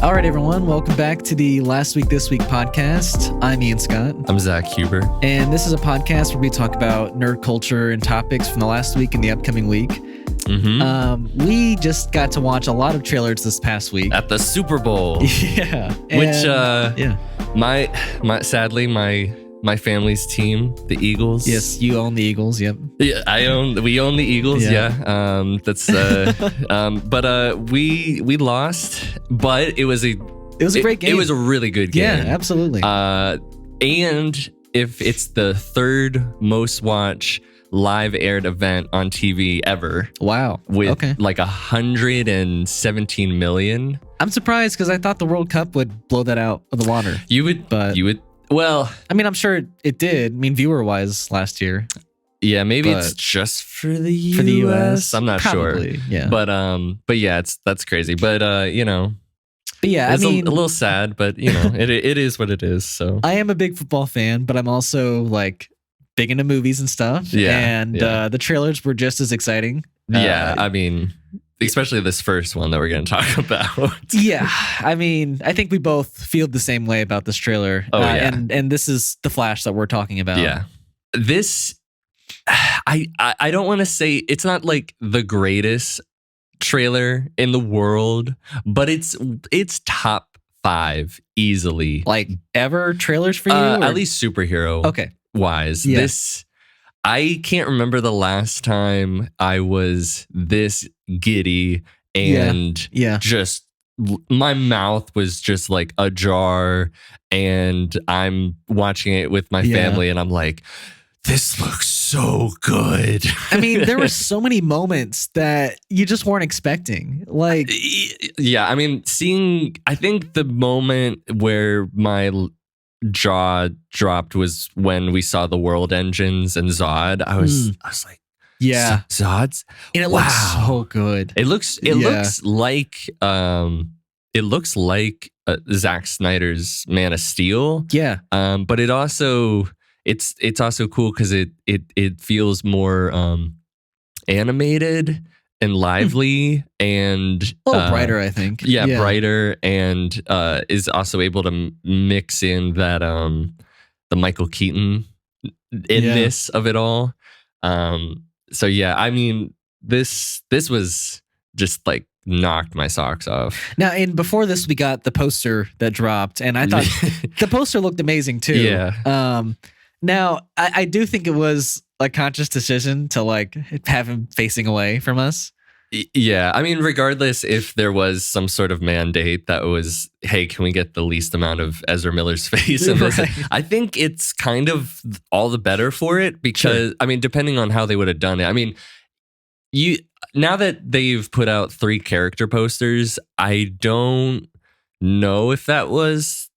All right, everyone. Welcome back to the Last Week This Week podcast. I'm Ian Scott. I'm Zack Huber. And this is a podcast where we talk about nerd culture and topics from the last week and the upcoming week. Mm-hmm. We just got to watch a lot of trailers this past week. At the Super Bowl. Yeah. Sadly, my family's team, the Eagles. Yes, you own the Eagles. Yep. Yeah, we own the Eagles. Yeah. We lost, but it was a great game. It was a really good game. Yeah, absolutely. And if it's the third most watched live aired event on TV ever. Wow. With like 117 million. I'm surprised because I thought the World Cup would blow that out of the water. You would. Well, I mean, I'm sure it did. I mean, viewer-wise last year. Yeah, maybe it's just for the US. I'm not Probably, sure. Yeah. But yeah, that's crazy. But But yeah, it's I mean, a little sad, but it is what it is. So I am a big football fan, but I'm also like big into movies and stuff. Yeah. And the trailers were just as exciting. Yeah, I mean, especially this first one that we're going to talk about. Yeah, I mean, I think we both feel the same way about this trailer. Oh, yeah. And this is the Flash that we're talking about. Yeah. This, I don't want to say it's not like the greatest trailer in the world, but it's top 5 easily. Like ever trailers for you? At least superhero wise. Yeah. I can't remember the last time I was this giddy and just my mouth was just like ajar, and I'm watching it with my family and I'm like, this looks so good. I mean, there were so many moments that you just weren't expecting. Like, yeah, I mean, I think the moment where my jaw dropped was when we saw the world engines and Zod. I was like, yeah, Zod's, and it looks so good. It looks like Zack Snyder's Man of Steel. Yeah, but it's also cool because it feels more animated and lively and a little brighter, I think. Yeah, brighter, and is also able to mix in that the Michael Keaton in-ness of it all. So yeah, I mean, this was just like knocked my socks off. Now, and before this, we got the poster that dropped, and I thought the poster looked amazing too. Yeah. Now, I do think it was a conscious decision to like have him facing away from us. Yeah, I mean, regardless if there was some sort of mandate that was, hey, can we get the least amount of Ezra Miller's face in this? Right. I think it's kind of all the better for it because, I mean, depending on how they would have done it. I mean, now that they've put out 3 character posters, I don't know if that was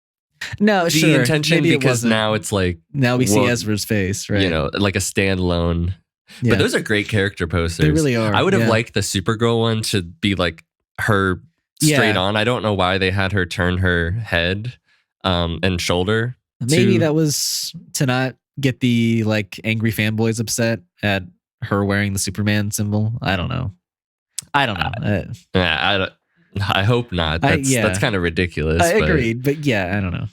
the intention. Maybe because now it's like, now we see Ezra's face, right? Like a standalone. Yeah. But those are great character posters. They really are. I would have liked the Supergirl one to be like her straight on. I don't know why they had her turn her head and shoulder. Maybe that was to not get the like angry fanboys upset at her wearing the Superman symbol. I don't know. I hope not. That's kind of ridiculous. Agreed, but yeah, I don't know.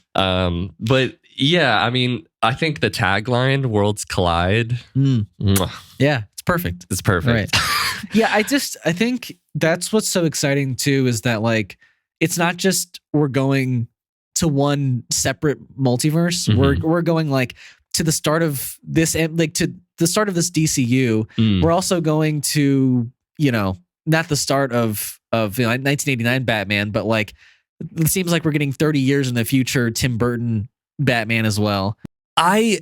But yeah, I mean, I think the tagline "Worlds Collide." Yeah, it's perfect. It's perfect. Right. Yeah, I think that's what's so exciting too is that like it's not just we're going to one separate multiverse. Mm-hmm. We're going like to the start of this, like to the start of this DCU. We're also going to not the start of 1989 Batman, but like it seems like we're getting 30 years in the future Tim Burton Batman as well. I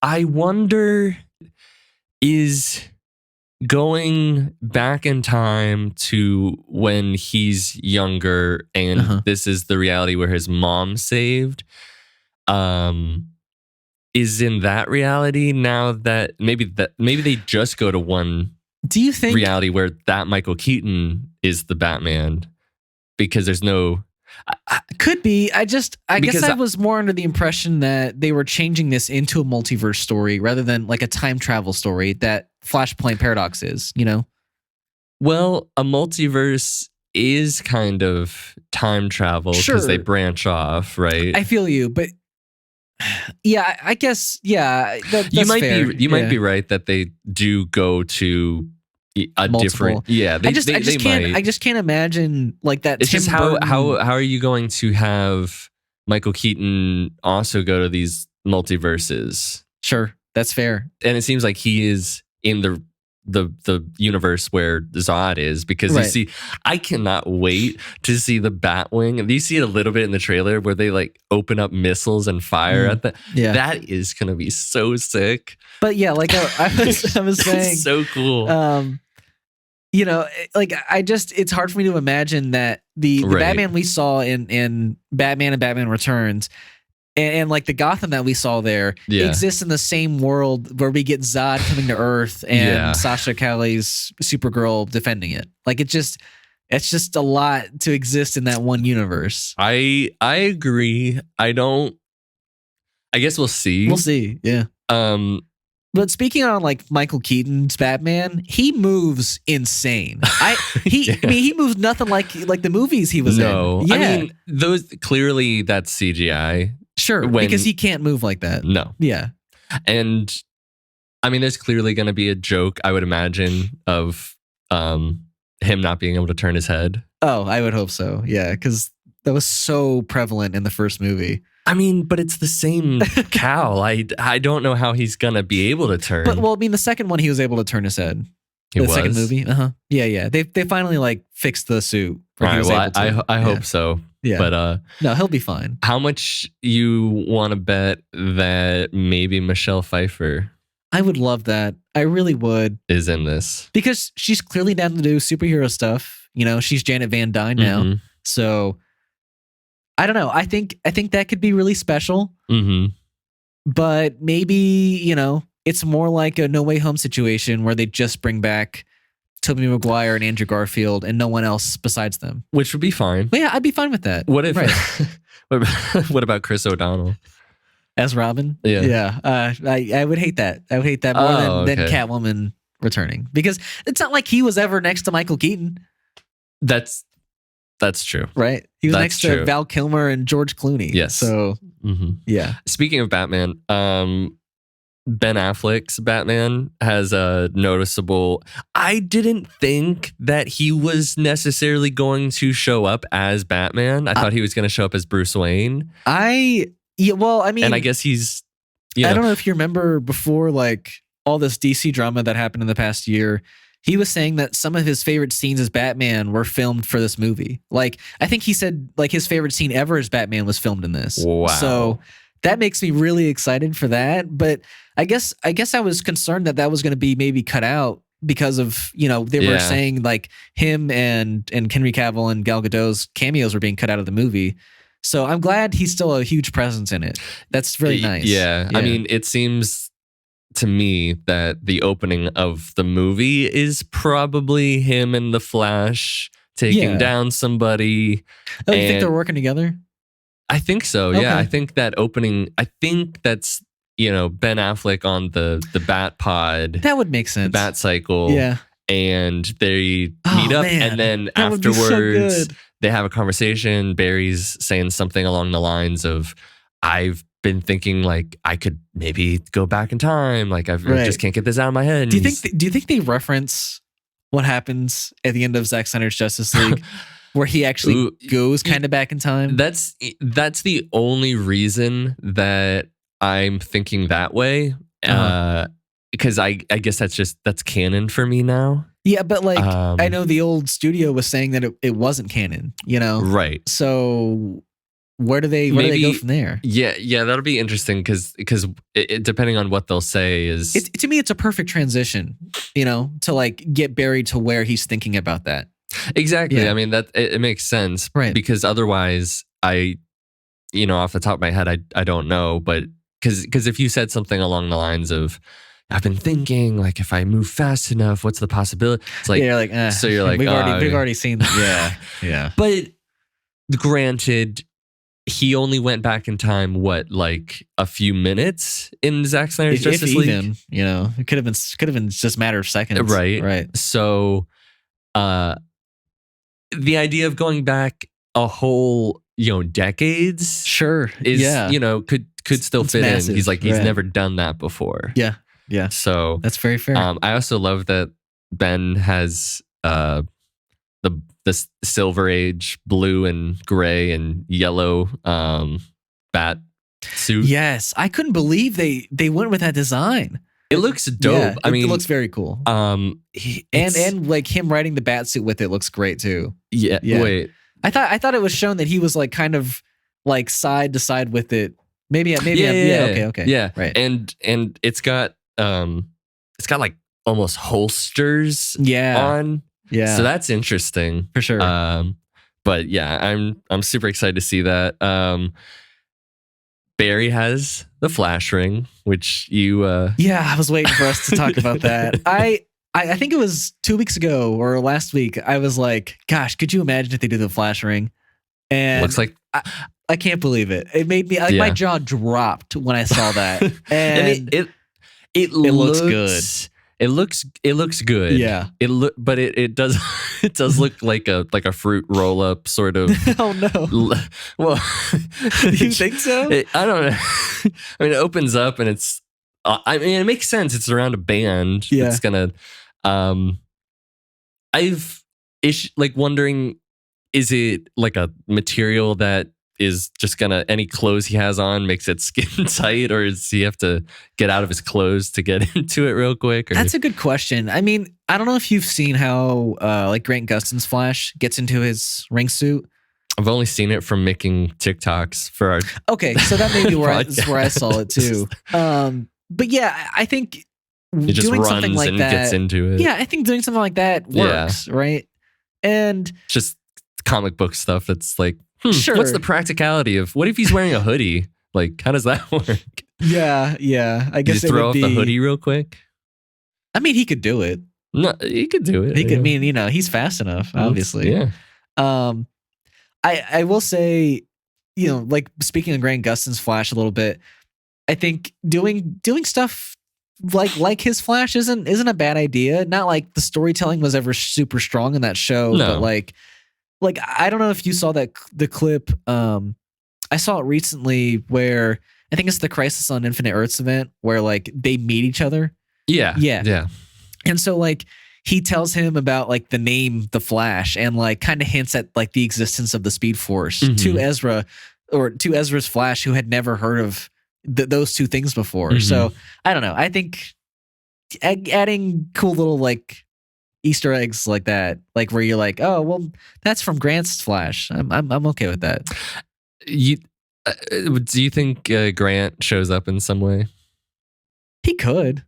wonder, is going back in time to when he's younger and this is the reality where his mom saved, is in that reality now that maybe they just go to one. Do you think reality where that Michael Keaton is the Batman because there's no. Could be. I guess I was more under the impression that they were changing this into a multiverse story rather than like a time travel story that Flashpoint Paradox is, Well, a multiverse is kind of time travel because they Sure. branch off, right? I feel you, but yeah, I guess that's you might fair. be might be right that they do go to a Multiple. different. Yeah, I just can't imagine like that. It's Tim just Burton. how are you going to have Michael Keaton also go to these multiverses? Sure, that's fair. And it seems like he is in the universe where Zod is, because Right. you see, I cannot wait to see the Batwing. And you see it a little bit in the trailer where they like open up missiles and fire at the. Yeah. That is gonna be so sick. But yeah, like I was saying, so cool. You know, like it's hard for me to imagine that the Right. Batman we saw in Batman and Batman Returns and like the Gotham that we saw there exists in the same world where we get Zod coming to Earth and Sasha Calle's Supergirl defending it. Like it's just a lot to exist in that one universe. I agree. I guess we'll see. We'll see. Yeah. But speaking on like Michael Keaton's Batman, he moves insane. He moves nothing like the movies he was in. Yeah. I mean, those clearly that's CGI. Sure, because he can't move like that. No. Yeah. And I mean, there's clearly going to be a joke, I would imagine, of him not being able to turn his head. Oh, I would hope so. Yeah, because that was so prevalent in the first movie. I mean, but it's the same cowl. I don't know how he's going to be able to turn. But well, I mean, the second one, he was able to turn his head. Second movie. Yeah. They finally like fixed the suit. All right, well, I hope so. Yeah. But no, he'll be fine. How much you want to bet that maybe Michelle Pfeiffer? I would love that. I really would. Is in this. Because she's clearly down to do superhero stuff. You know, she's Janet Van Dyne now. Mm-hmm. So I don't know. I think that could be really special. Mm-hmm. But maybe, you know, it's more like a No Way Home situation where they just bring back Tobey Maguire and Andrew Garfield and no one else besides them. Which would be fine. But yeah, I'd be fine with that. What if? What about Chris O'Donnell as Robin? Yeah. I would hate that. I would hate that more than Catwoman returning, because it's not like he was ever next to Michael Keaton. That's true. Right? He was next to Val Kilmer and George Clooney. Yes. So yeah. Speaking of Batman, Ben Affleck's Batman has a noticeable. I didn't think that he was necessarily going to show up as Batman. I thought he was going to show up as Bruce Wayne. Well, I mean, and I guess he's. I don't know if you remember before, like all this DC drama that happened in the past year. He was saying that some of his favorite scenes as Batman were filmed for this movie. Like, I think he said like his favorite scene ever as Batman was filmed in this. Wow. So that makes me really excited for that. But I guess I was concerned that was going to be maybe cut out because of, you know, they were saying like him and Henry Cavill and Gal Gadot's cameos were being cut out of the movie. So I'm glad he's still a huge presence in it. That's really nice. Yeah. I mean, it seems to me that the opening of the movie is probably him and the Flash taking down somebody. Oh, you think they're working together? I think so. Okay. Yeah. I think that opening, that's, you know, Ben Affleck on the Bat Pod. That would make sense. The Bat Cycle. Yeah. And they meet up, and then afterwards they have a conversation. Barry's saying something along the lines of, I've been thinking like I could maybe go back in time. Like I just can't get this out of my head. Do you think they reference what happens at the end of Zack Snyder's Justice League where he actually goes kind of back in time? That's the only reason that I'm thinking that way. Because I guess that's canon for me now. Yeah, but like I know the old studio was saying that it wasn't canon, you know? Right. So where do they go from there? Yeah, that'll be interesting because depending on what they'll say is to me it's a perfect transition, you know, to like get Barry to where he's thinking about that. Exactly. Yeah. I mean that it makes sense, right? Because otherwise, off the top of my head, I don't know, but because if you said something along the lines of, I've been thinking, like, if I move fast enough, what's the possibility? It's like, you're like, so you're like, we've already seen that. Yeah. But granted, he only went back in time, like a few minutes in Zack Snyder's Justice League? Even, you know, it could have been just a matter of seconds. Right. Right. So, the idea of going back a whole, decades Sure. is, Yeah. could still It's fit massive, in. He's like, he's right. never done that before. Yeah. Yeah. So That's very fair. I also love that Ben has the Silver Age blue and gray and yellow bat suit. Yes. I couldn't believe they went with that design. It looks dope. Yeah, I mean, it looks very cool. And like him riding the bat suit with it looks great too. Yeah. Wait. I thought it was shown that he was like kind of like side to side with it. Maybe. Okay. Yeah. Right. And it's got like almost holsters. On. Yeah. So that's interesting for sure. But yeah, I'm super excited to see that. Barry has the flash ring, which you I was waiting for us to talk about that. I think it was 2 weeks ago or last week. I was like, gosh, could you imagine if they did the flash ring? And looks like I can't believe it. It made me like my jaw dropped when I saw that. And it looks good. It looks good. Yeah. But it does look like a fruit roll up sort of. Oh no. Well, you think so? I don't know. I mean, it opens up and it's. I mean, it makes sense. It's around a band. Yeah. It's gonna. I've like wondering, is it like a material that is just gonna, any clothes he has on makes it skin tight, or does he have to get out of his clothes to get into it real quick? Or? That's a good question. I mean, I don't know if you've seen how like Grant Gustin's Flash gets into his ring suit. I've only seen it from making TikToks for our. Okay, so that may be where I saw it too. But yeah, I think he just doing runs something like and that, gets into it. Yeah, I think doing something like that works, right? And just comic book stuff that's like, sure. What's the practicality of, what if he's wearing a hoodie? Like, how does that work? Yeah. I guess you throw off the hoodie real quick. I mean, he could do it. No, he could do it. He could. I mean, he's fast enough. Obviously. Yeah. I will say, like speaking of Grant Gustin's Flash a little bit, I think doing stuff like his Flash isn't a bad idea. Not like the storytelling was ever super strong in that show, but like I don't know if you saw the clip. I saw it recently where I think it's the Crisis on Infinite Earths event where like they meet each other. Yeah. And so like he tells him about like the name The Flash and like kind of hints at like the existence of the Speed Force to Ezra, or to Ezra's Flash, who had never heard of those two things before. So I don't know. I think adding cool little like Easter eggs like that, like where you're like, oh well, that's from Grant's Flash. I'm okay with that. Do you think Grant shows up in some way? He could.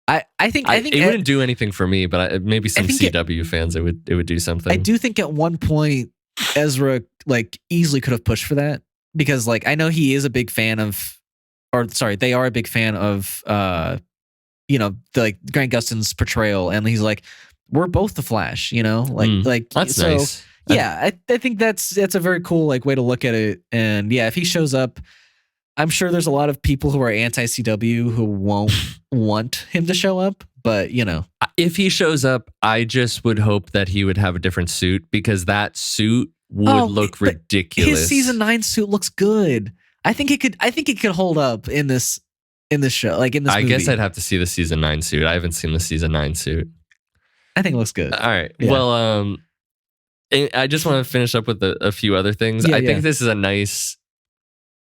I think it wouldn't do anything for me, but maybe some CW fans it would do something. I do think at one point Ezra like easily could have pushed for that, because like I know he is a big fan of, they are a big fan of like Grant Gustin's portrayal, and he's like, we're both the Flash, like that's so, nice. Yeah, I think that's a very cool like way to look at it. And yeah, if he shows up, I'm sure there's a lot of people who are anti-CW who won't want him to show up, but if he shows up, I just would hope that he would have a different suit, because that suit would look ridiculous. His season 9 suit looks good. I think it could hold up in this show, like in this movie. I guess I'd have to see the season 9 suit. I haven't seen the season 9 suit. I think it looks good. All right. Yeah. Well, I just want to finish up with a few other things. I think this is a nice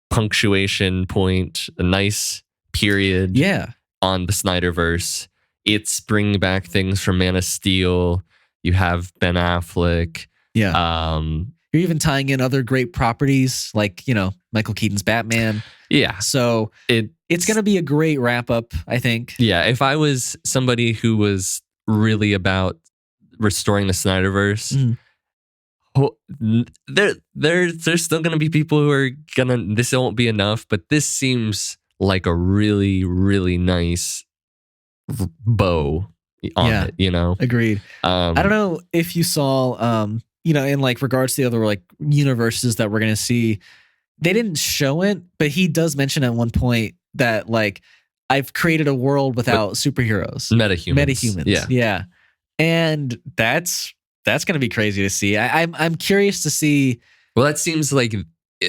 punctuation point, a nice period on the Snyderverse. It's bringing back things from Man of Steel. You have Ben Affleck. Yeah. You're even tying in other great properties like, Michael Keaton's Batman. Yeah. So it's going to be a great wrap up, I think. Yeah. If I was somebody who was really about restoring the Snyderverse, there's still going to be people who are this won't be enough, but this seems like a really, really nice bow on it, Agreed. I don't know if you saw, in like regards to the other like universes that we're going to see, they didn't show it, but he does mention at one point that like, I've created a world without superheroes. Metahumans. Yeah. And that's that's gonna be crazy to see. I'm curious to see. Well, that seems like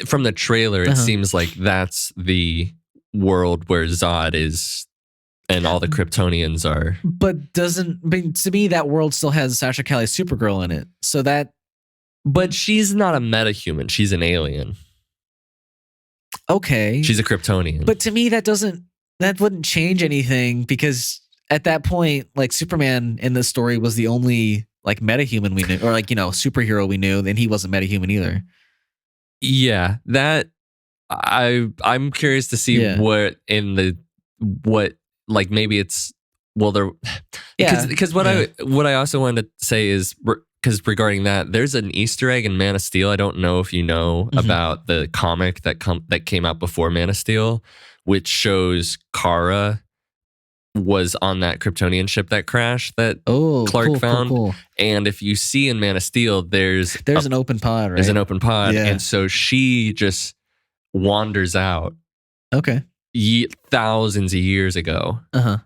from the trailer, it seems like that's the world where Zod is and all the Kryptonians are. But to me, that world still has Sasha Calle's Supergirl in it. So that. But she's not a metahuman. She's an alien. Okay. She's a Kryptonian. But to me, that wouldn't change anything, because at that point, like, Superman in this story was the only like metahuman we knew, or like, superhero we knew, and he wasn't metahuman either. Yeah, that I'm curious to see what like maybe it's because what I also wanted to say is, because regarding that, there's an Easter egg in Man of Steel. I don't know if you know about the comic that came out before Man of Steel, which shows Kara was on that Kryptonian ship that crashed that Clark found. Cool. And if you see in Man of Steel, there's an open pod, right? There's an open pod. Yeah. And so she just wanders out. Okay. Thousands of years ago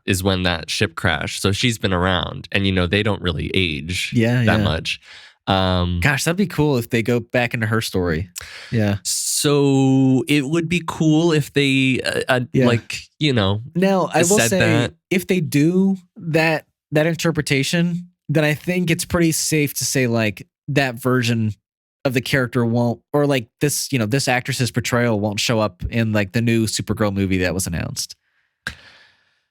is when that ship crashed. So she's been around, and they don't really age that much. Gosh, that'd be cool if they go back into her story. Yeah. So it would be cool if they Now, I will say that if they do that interpretation, then I think it's pretty safe to say like that version of the character won't, or like this, this actress's portrayal won't show up in like the new Supergirl movie that was announced.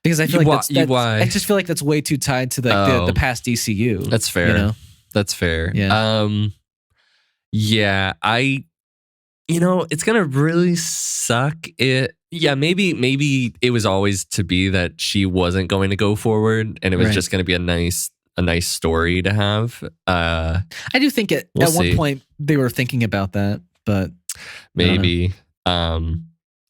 Because I feel like I just feel like that's way too tied to the past DCU. That's fair. That's fair. Yeah. Yeah. It's gonna really suck. Maybe it was always to be that she wasn't going to go forward, and it was just gonna be a nice story to have. I do think at one point they were thinking about that, but maybe. And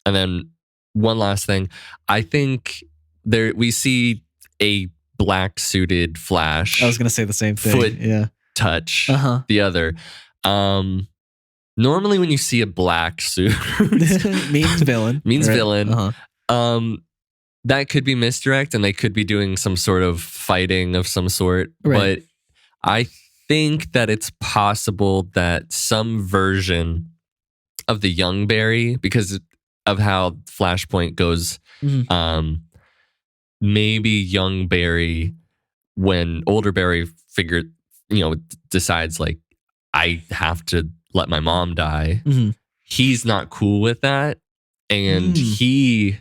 then one last thing, I think we see a black suited Flash. I was gonna say the same thing. Foot touch the other. Normally when you see a black suit, means villain. Villain. That could be misdirect, and they could be doing some sort of fighting of some sort. Right. But I think that it's possible that some version of the young Barry, because of how Flashpoint goes, maybe young Barry, when older Barry decides like, I have to let my mom die, he's not cool with that. And he,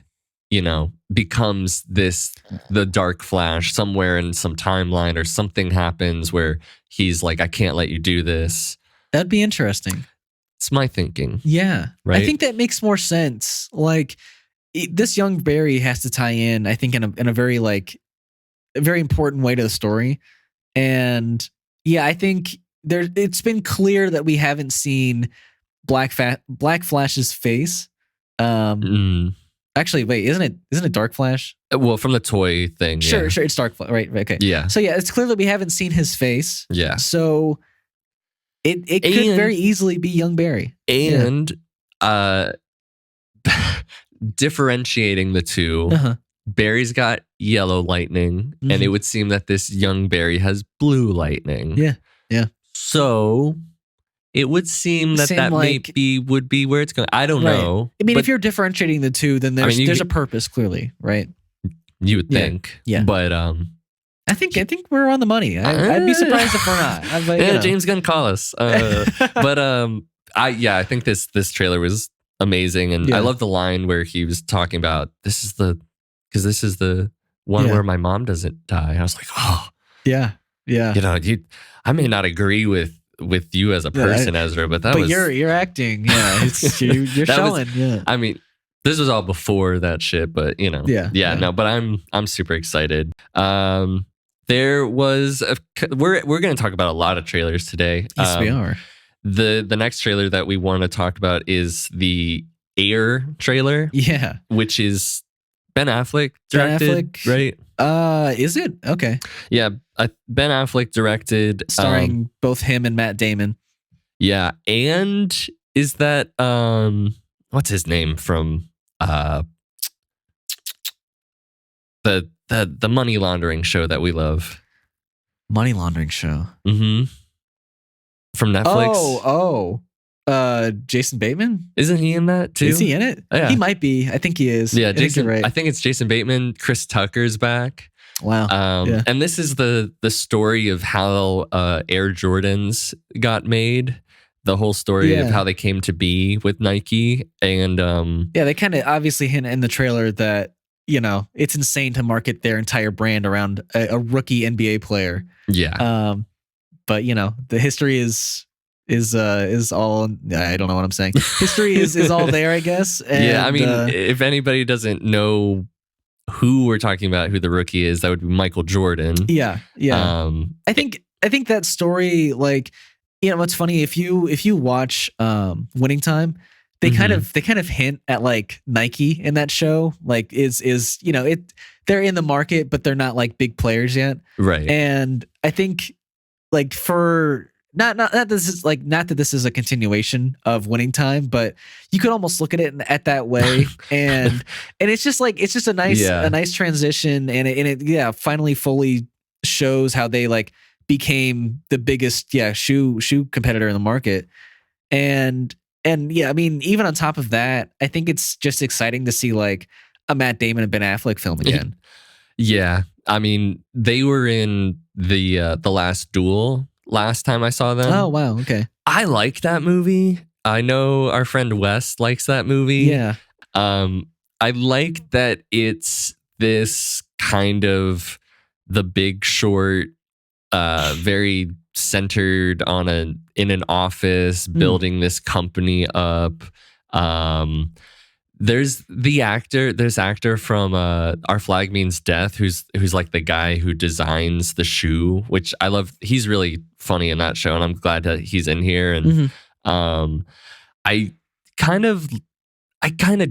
becomes the Dark Flash somewhere in some timeline, or something happens where he's like, I can't let you do this. That'd be interesting. It's my thinking. Yeah. Right? I think that makes more sense. Like, this young Barry has to tie in, I think, in a very like a very important way to the story. And yeah, I think it's been clear that we haven't seen Black Flash's face. Actually, wait, isn't it Dark Flash? Well, from the toy thing. Sure, it's Dark Flash. Right, okay. Yeah. So yeah, it's clear that we haven't seen his face. Yeah. So it could very easily be young Barry. And differentiating the two, Barry's got yellow lightning, and it would seem that this young Barry has blue lightning. Yeah. So it would seem that maybe would be where it's going. I don't know. I mean, if you're differentiating the two, then there's a purpose, clearly, right? You would think. Yeah. But I think we're on the money. I'd be surprised if we're not. James Gunn, call us. But I think this trailer was amazing, and I love the line where he was talking about this is the one where my mom doesn't die. I was like, oh yeah. I may not agree with you as a person, Ezra, but you're acting. Yeah, you're showing. I mean, this was all before that shit, but no, but I'm super excited. There was we're going to talk about a lot of trailers today. Yes, we are. The next trailer that we want to talk about is the Air trailer. Yeah, which is Ben Affleck directed, right? Is it? Okay. Yeah, Ben Affleck directed, starring both him and Matt Damon. Yeah, and is that what's his name from the money laundering show that we love? Money laundering show. Mm-hmm. from Netflix. Jason Bateman? Isn't he in that too? Is he in it? Yeah. He might be. I think he is. Yeah, I think you're right. I think it's Jason Bateman. Chris Tucker's back. Wow. And this is the story of how Air Jordans got made. The whole story of how they came to be with Nike. And they kind of obviously hint in the trailer that, it's insane to market their entire brand around a rookie NBA player. Yeah. But the history is all, I don't know what I'm saying. History is all there, I guess. And, yeah, I mean, if anybody doesn't know who we're talking about, who the rookie is, that would be Michael Jordan. Yeah. I think that story, like, what's funny, if you watch Winning Time, they kind of hint at like Nike in that show, like they're in the market, but they're not like big players yet. Right. And I think like for not that this is a continuation of Winning Time, but you could almost look at it at that way. and it's just a nice transition. And it finally fully shows how they like became the biggest shoe competitor in the market. And yeah, I mean, even on top of that, I think it's just exciting to see like a Matt Damon and Ben Affleck film again. Yeah. I mean, they were in the Last Duel last time I saw them. Oh, wow. Okay. I like that movie. I know our friend Wes likes that movie. Yeah. I like that it's this kind of The Big Short, very centered in an office, building this company up. There's actor from Our Flag Means Death, who's like the guy who designs the shoe, which I love. He's really funny in that show, and I'm glad that he's in here. And I kind of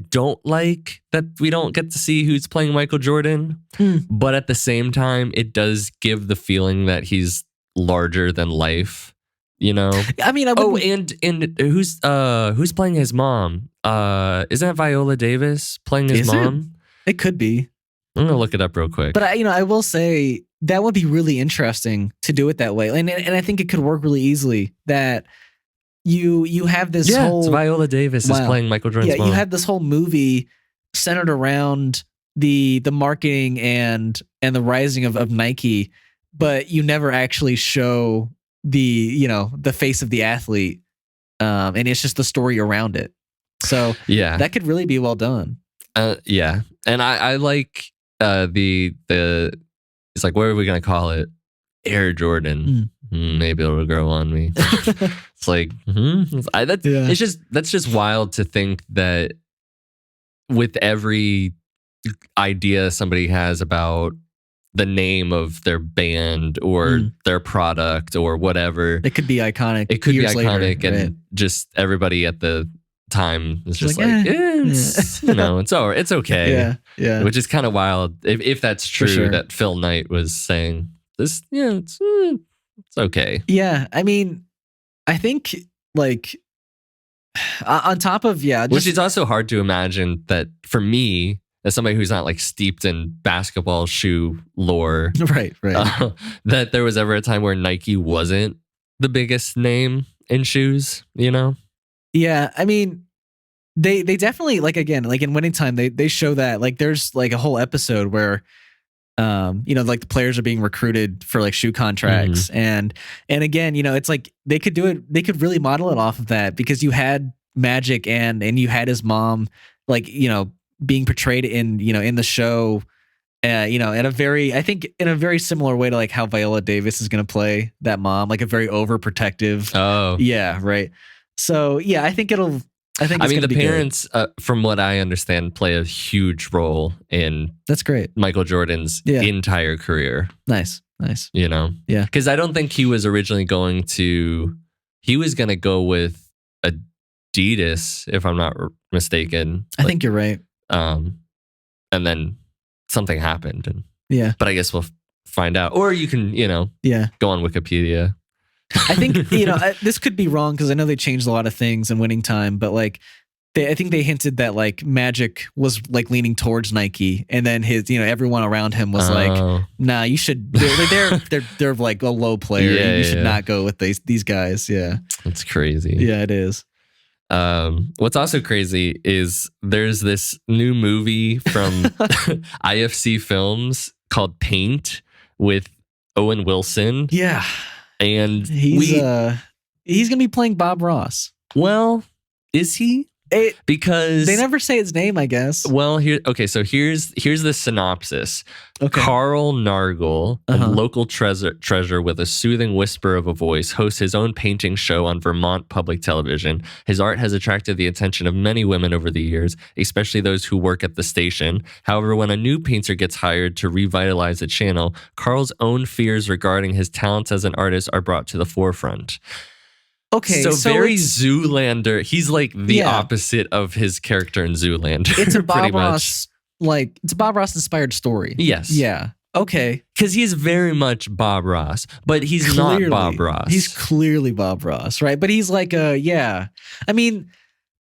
don't like that we don't get to see who's playing Michael Jordan, but at the same time, it does give the feeling that he's larger than life. I mean, and who's playing his mom? Isn't that Viola Davis playing his mom? It could be. I'm gonna look it up real quick. But I will say that would be really interesting to do it that way, and I think it could work really easily. That you have this whole it's Viola Davis is playing Michael Jordan's mom. You have this whole movie centered around the marketing and the rising of Nike, but you never actually show the face of the athlete, and it's just the story around it. So that could really be well done. Yeah, and I like the it's like, what are we gonna call it? Air Jordan. Maybe it'll grow on me. It's like that's just wild to think that with every idea somebody has about the name of their band or their product or whatever, it could be iconic. It could be iconic, later, and just everybody at the time is just it's okay. Yeah. Which is kind of wild if that's true, that Phil Knight was saying this. Yeah, it's okay. Yeah, I mean, I think like on top of which is also hard to imagine that for me, as somebody who's not like steeped in basketball shoe lore, right, that there was ever a time where Nike wasn't the biggest name in shoes, Yeah, I mean, they definitely, like, again, like in Winning Time, they show that, like, there's like a whole episode where like the players are being recruited for like shoe contracts, and again, it's like they could really model it off of that, because you had Magic and you had his mom, like, being portrayed in the show, in a very similar way to like how Viola Davis is going to play that mom, like a very overprotective. Oh, yeah, right. So yeah, I mean, the parents, from what I understand, play a huge role in that's great Michael Jordan's entire career. Nice. Yeah, because I don't think he was originally going to go with Adidas, if I'm not mistaken. I think you're right. And then something happened, and but I guess we'll find out, or you can go on Wikipedia. I think this could be wrong, because I know they changed a lot of things in Winning Time, but like I think they hinted that like Magic was like leaning towards Nike, and then his, everyone around him was like, "Nah, you should." They're like a low player. Yeah, you should not go with these guys. Yeah, it's crazy. Yeah, it is. What's also crazy is there's this new movie from IFC Films called Paint with Owen Wilson. Yeah, and he's gonna be playing Bob Ross. Well, is he? Because they never say his name, I guess. Well, here's the synopsis. Okay. Carl Nargle, a local treasure with a soothing whisper of a voice, hosts his own painting show on Vermont public television. His art has attracted the attention of many women over the years, especially those who work at the station. However, when a new painter gets hired to revitalize the channel, Carl's own fears regarding his talents as an artist are brought to the forefront. Okay, so very Zoolander. He's like the opposite of his character in Zoolander. It's a Bob Ross, it's a Bob Ross inspired story. Yes. Yeah. Okay. Because he's very much Bob Ross, but he's not Bob Ross. He's clearly Bob Ross, right? But he's like I mean,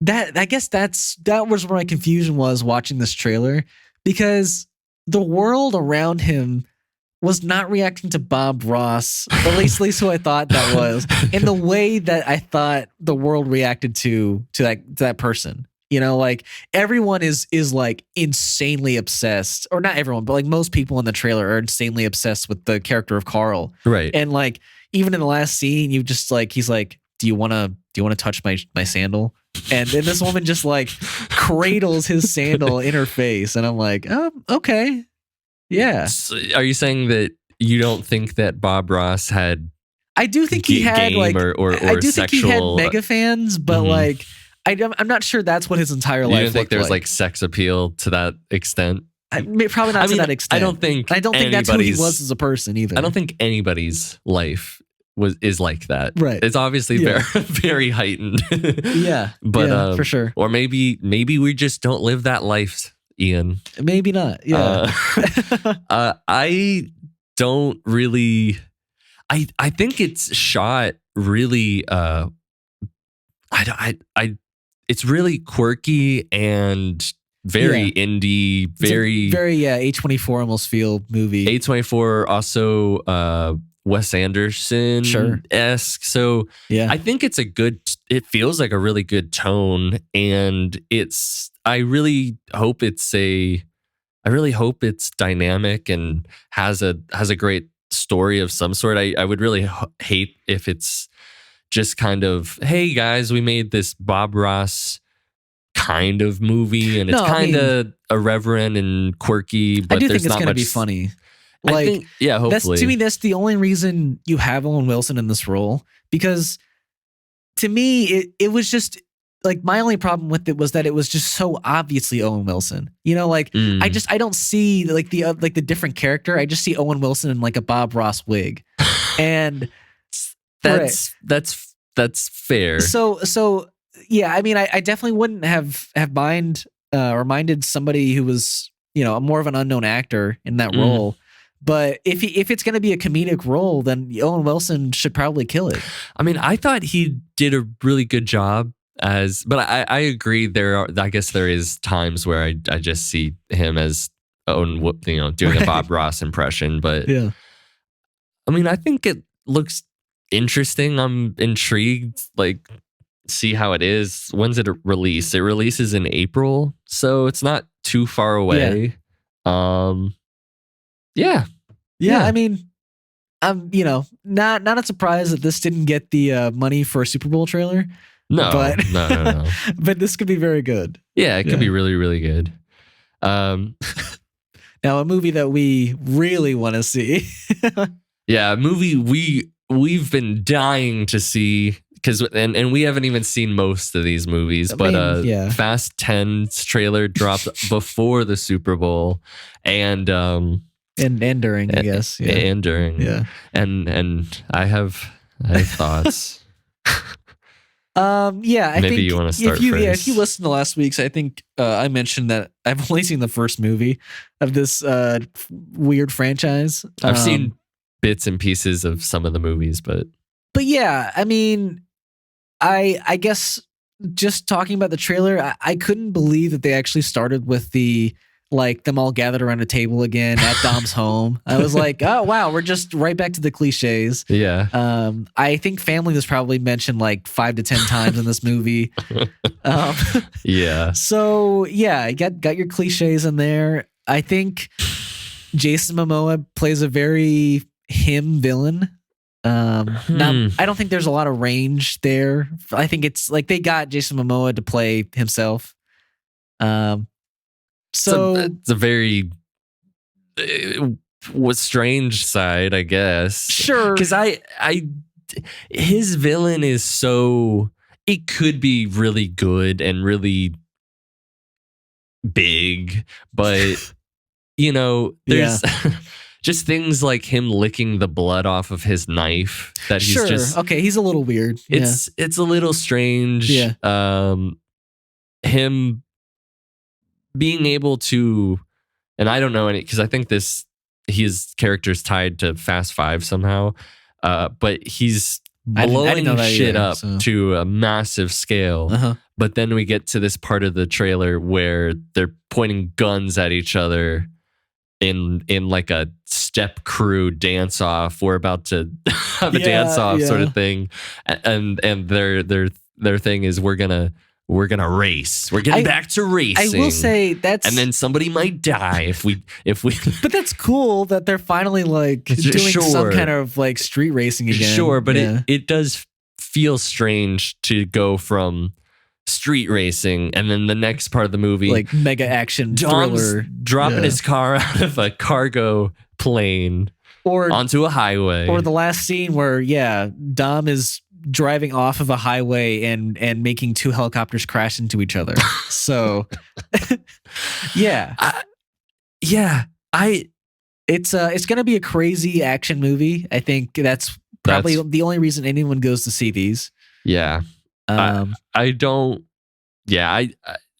I guess that was where my confusion was watching this trailer, because the world around him was not reacting to Bob Ross, at least who I thought that was, in the way that I thought the world reacted to that person. Like everyone is like insanely obsessed, or not everyone, but like most people in the trailer are insanely obsessed with the character of Carl. Right. And like even in the last scene, you just like, he's like, do you want to touch my sandal? And then this woman just like cradles his sandal in her face, and I'm like, oh, okay. Yeah. So are you saying that you don't think that Bob Ross had? I do think he had like, or I do sexual, think he had mega fans, but like, I'm not sure that's what his entire life. You don't think there's like sex appeal to that extent? Probably not to that extent. I don't think that's who he was as a person either. I don't think anybody's life is like that. Right. It's obviously very, very heightened. Yeah. But for sure. Or maybe we just don't live that life, Ian. Maybe not. Yeah. I don't really. I think it's shot really. It's really quirky and very indie, very A24 almost feel movie. A24 also Wes Anderson-esque. So I think it's it feels like a really good tone, and I really hope it's dynamic and has a great story of some sort. I would really hate if it's just kind of, hey guys, we made this Bob Ross kind of movie, and it's kind of irreverent and quirky, but I do there's think it's going to be funny. Like, hopefully. To me, that's the only reason you have Owen Wilson in this role, because to me, it was just like, my only problem with it was that it was just so obviously Owen Wilson. I don't see like the different character. I just see Owen Wilson in like a Bob Ross wig, and that's fair. So yeah, I mean, I definitely wouldn't have minded somebody who was more of an unknown actor in that role. But if it's going to be a comedic role, then Owen Wilson should probably kill it. I mean, I thought he did a really good job but I agree. I guess there is times where I just see him as Owen, doing a Bob Ross impression. But yeah, I mean, I think it looks interesting. I'm intrigued. Like, see how it is. When's it release? It releases in April, so it's not too far away. Yeah. I mean, I'm not a surprise that this didn't get the money for a Super Bowl trailer. No, but no. But this could be very good. Yeah, it could be really, really good. Now, a movie that we really want to see. Yeah, a movie we've been dying to see, and we haven't even seen most of these movies. Fast 10's trailer dropped before the Super Bowl, and during, I guess. Yeah. And during. Yeah. And I have thoughts. I maybe think you want to start if first. If you listen to last week's, I think I mentioned that I've only seen the first movie of this weird franchise. I've seen bits and pieces of some of the movies, but yeah, I mean, I guess just talking about the trailer, I couldn't believe that they actually started with them all gathered around a table again at Dom's home. I was like, oh wow, we're just right back to the cliches. Yeah. I think family was probably mentioned like 5 to 10 times in this movie. Yeah. So yeah, got your cliches in there. I think Jason Momoa plays a very him villain. Now I don't think there's a lot of range there. I think it's like they got Jason Momoa to play himself. So it's a very strange side, I guess. Sure. Because his villain is so, it could be really good and really big, but there's just things like him licking the blood off of his knife that he's just okay. He's a little weird. It's a little strange. Yeah. Him being able to, and I don't know any, because I think his character's tied to Fast Five somehow, but he's blowing shit up to a massive scale. Uh-huh. But then we get to this part of the trailer where they're pointing guns at each other in like a step crew dance off. We're about to have a dance off sort of thing, and their thing is we're gonna race. We're getting back to racing. I will say that's, and then somebody might die if we. But that's cool that they're finally like doing some kind of like street racing again. Sure, but it does feel strange to go from street racing and then the next part of the movie, like mega action thriller, dropping his car out of a cargo plane or onto a highway, or the last scene where Dom is driving off of a highway and making two helicopters crash into each other. So it's gonna be a crazy action movie. I think that's probably the only reason anyone goes to see these. Yeah. I don't. Yeah, I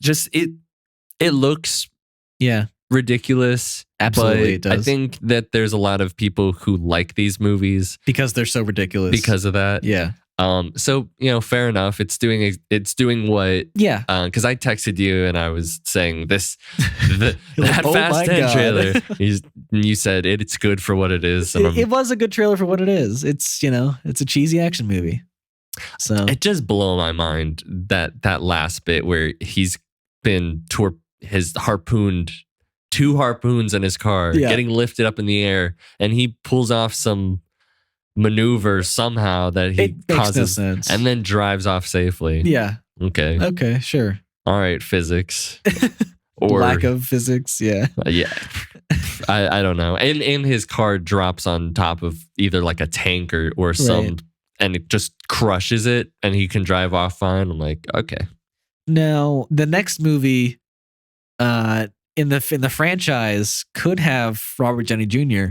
just it looks ridiculous. Absolutely, it does. I think that there's a lot of people who like these movies because they're so ridiculous. Because of that, yeah. So fair enough. It's doing what. Yeah. Because I texted you and I was saying that Fast 10 trailer. You said it's good for what it is. It was a good trailer for what it is. It's it's a cheesy action movie. So it just blew my mind that last bit where he's been harpooned 2 harpoons in his car, getting lifted up in the air, and he pulls off some maneuver somehow that he causes, makes no sense, and then drives off safely. Yeah. Okay, sure. All right, physics or lack of physics. Yeah. I don't know. And his car drops on top of either like a tank or some. And it just crushes it, and he can drive off fine. I'm like, okay. Now the next movie, in the franchise, could have Robert Downey Jr.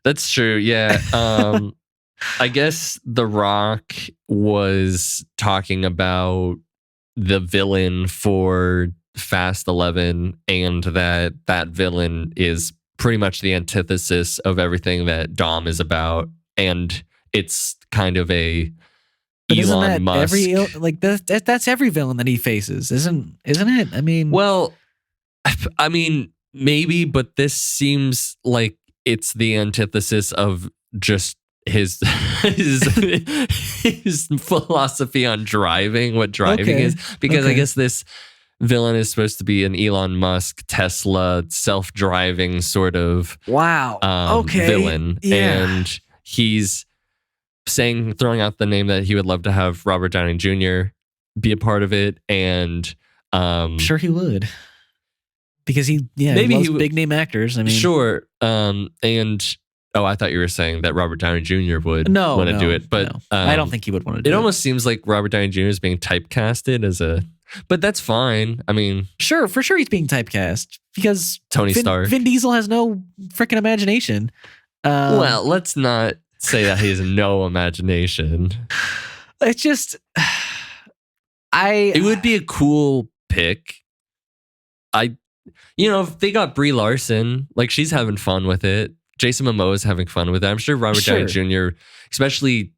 That's true. Yeah. I guess The Rock was talking about the villain for Fast 11, and that villain is pretty much the antithesis of everything that Dom is about, and it's kind of a Elon Musk. That's every villain that he faces, isn't it? I mean, well, I mean maybe, but this seems like it's the antithesis of just his philosophy on driving, what driving is, because I guess this villain is supposed to be an Elon Musk, Tesla, self-driving sort of villain, and he's throwing out the name that he would love to have Robert Downey Jr. be a part of it, and sure he would, because he loves big name actors. I mean, sure. And I thought you were saying that Robert Downey Jr. would want to do it, but I don't think he would want to do it. It almost seems like Robert Downey Jr. is being typecasted as but that's fine. I mean, sure, for sure he's being typecast because Tony Stark. Vin Diesel has no freaking imagination. Well, let's not say that he has no imagination. It's just, it would be a cool pick. If they got Brie Larson, like, she's having fun with it. Jason Momoa is having fun with it. I'm sure Robert Downey Jr., especially,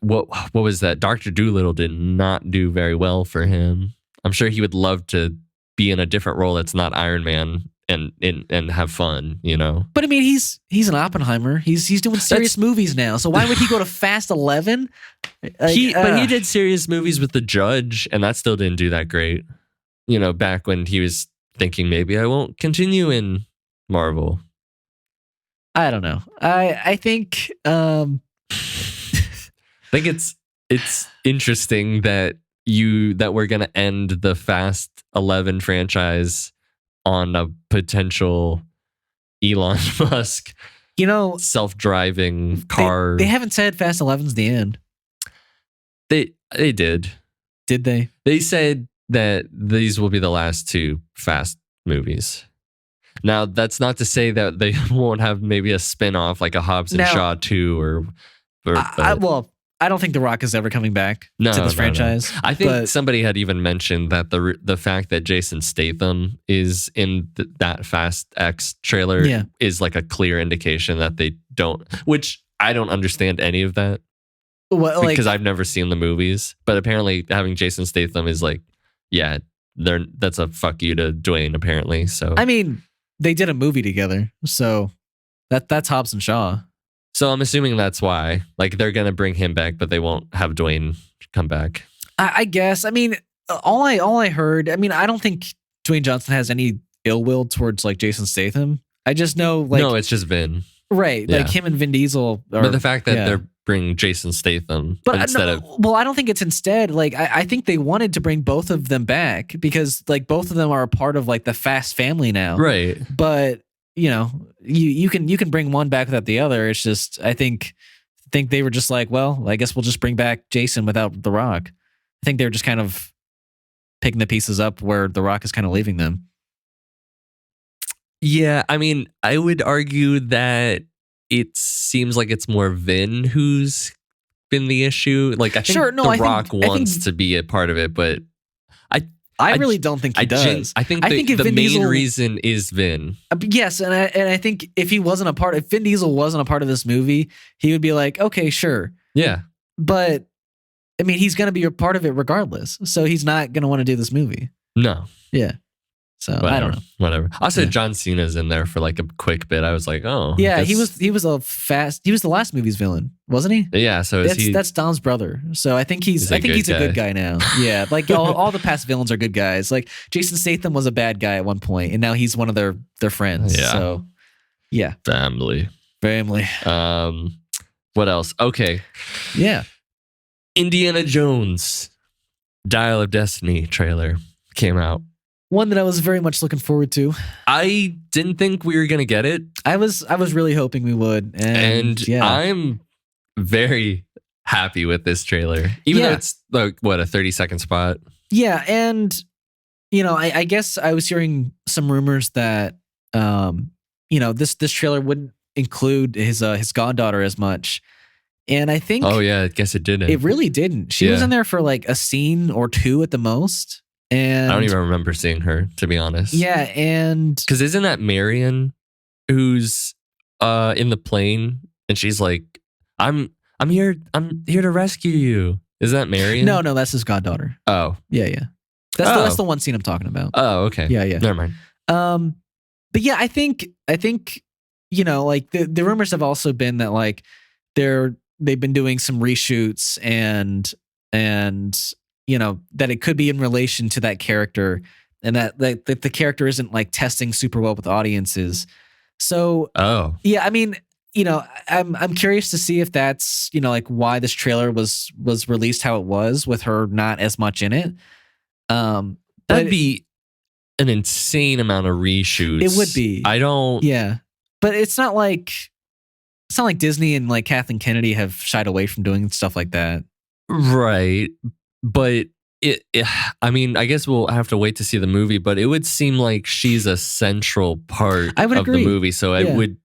what was that? Dr. Dolittle did not do very well for him. I'm sure he would love to be in a different role that's not Iron Man and have fun, you know. But I mean, he's an Oppenheimer. He's doing serious movies now. So why would he go to Fast 11? But he did serious movies with The Judge, and that still didn't do that great. You know, back when he was thinking maybe I won't continue in Marvel. I don't know. I think I think it's interesting that we're gonna end the Fast 11 franchise on a potential Elon Musk, self-driving car. They haven't said Fast 11's the end. They did. Did they? They said that these will be the last 2 Fast movies. Now, that's not to say that they won't have maybe a spin-off like a Hobbs and Shaw 2 I don't think The Rock is ever coming back to this franchise. No. I think somebody had even mentioned that the fact that Jason Statham is in that Fast X trailer is like a clear indication that they don't, which I don't understand any of that. Because I've never seen the movies. But apparently having Jason Statham is like, that's a fuck you to Dwayne, apparently. So I mean, they did a movie together. So that's Hobbs and Shaw. So I'm assuming that's why. Like, they're going to bring him back, but they won't have Dwayne come back. I guess. I mean, all I heard, I mean, I don't think Dwayne Johnson has any ill will towards like Jason Statham. I just know no, it's just Vin. Right. Yeah. Like him and Vin Diesel. But the fact that they're bringing Jason Statham instead of... Well, I don't think it's instead. Like, I think they wanted to bring both of them back because like both of them are a part of like the Fast family now. Right. But you can bring one back without the other. It's just I think they were just like, well, I guess we'll just bring back Jason without The Rock. I think they're just kind of picking the pieces up where The Rock is kind of leaving them. Yeah, I mean, I would argue that it seems like it's more Vin who's been the issue. Like I think The Rock wants to be a part of it, but I really don't think he does. I think the main reason is Vin. Yes, and I think if Vin Diesel wasn't a part of this movie, he would be like, okay, sure. Yeah. But, I mean, he's going to be a part of it regardless. So he's not going to want to do this movie. No. Yeah. So I don't know. Whatever. Also, John Cena's in there for like a quick bit. I was like, oh. Yeah, he was the last movie's villain, wasn't he? Yeah, so that's Dom's brother. So I think he's a good guy now. Yeah, like all the past villains are good guys. Like Jason Statham was a bad guy at one point, and now he's one of their friends. Yeah. So yeah. Family. What else? Okay. Yeah. Indiana Jones Dial of Destiny trailer came out. One that I was very much looking forward to. I didn't think we were gonna get it. I was really hoping we would, and I'm very happy with this trailer, even though it's like a 30-second spot. Yeah, and I guess I was hearing some rumors that this trailer wouldn't include his goddaughter as much, and I think I guess it didn't. It really didn't. She was in there for like a scene or two at the most. And I don't even remember seeing her, to be honest. Yeah, and because isn't that Marion who's in the plane and she's like, I'm here to rescue you. Is that Marion? No, that's his goddaughter. Oh. Yeah. That's the one scene I'm talking about. Oh, okay. Yeah. Never mind. But yeah, I think like the rumors have also been that like they've been doing some reshoots and that it could be in relation to that character and that the character isn't like testing super well with audiences. So, yeah, I mean, I'm curious to see if that's, like why this trailer was released how it was with her not as much in it. That'd be an insane amount of reshoots. It would be. Yeah. But it's not like Disney and like Kathleen Kennedy have shied away from doing stuff like that. Right. But I mean, I guess we'll have to wait to see the movie, but it would seem like she's a central part of the movie. So I would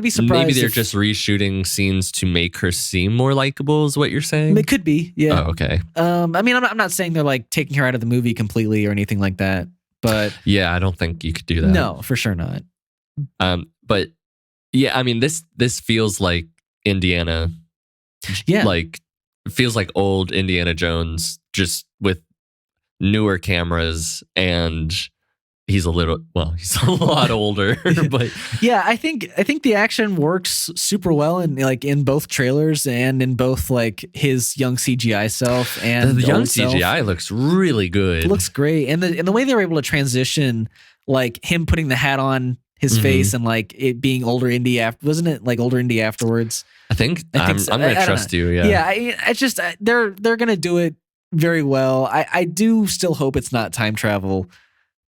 be surprised. Maybe they're just reshooting scenes to make her seem more likable, is what you're saying? It could be. Yeah. Oh, okay. I mean, I'm not saying they're like taking her out of the movie completely or anything like that, but yeah, I don't think you could do that. No, for sure not. But yeah, I mean, this feels like Indiana. Yeah. Like it feels like old Indiana Jones, just with newer cameras, and he's a lot older. But yeah, I think the action works super well in both trailers and in both like his young CGI self and the young old self. CGI looks really good. It looks great, and the way they were able to transition, like him putting the hat on his face and like it being older Indy after, wasn't it like older Indy afterwards? I think so. I'm gonna trust you. I just they're gonna do it very well. I do still hope it's not time travel,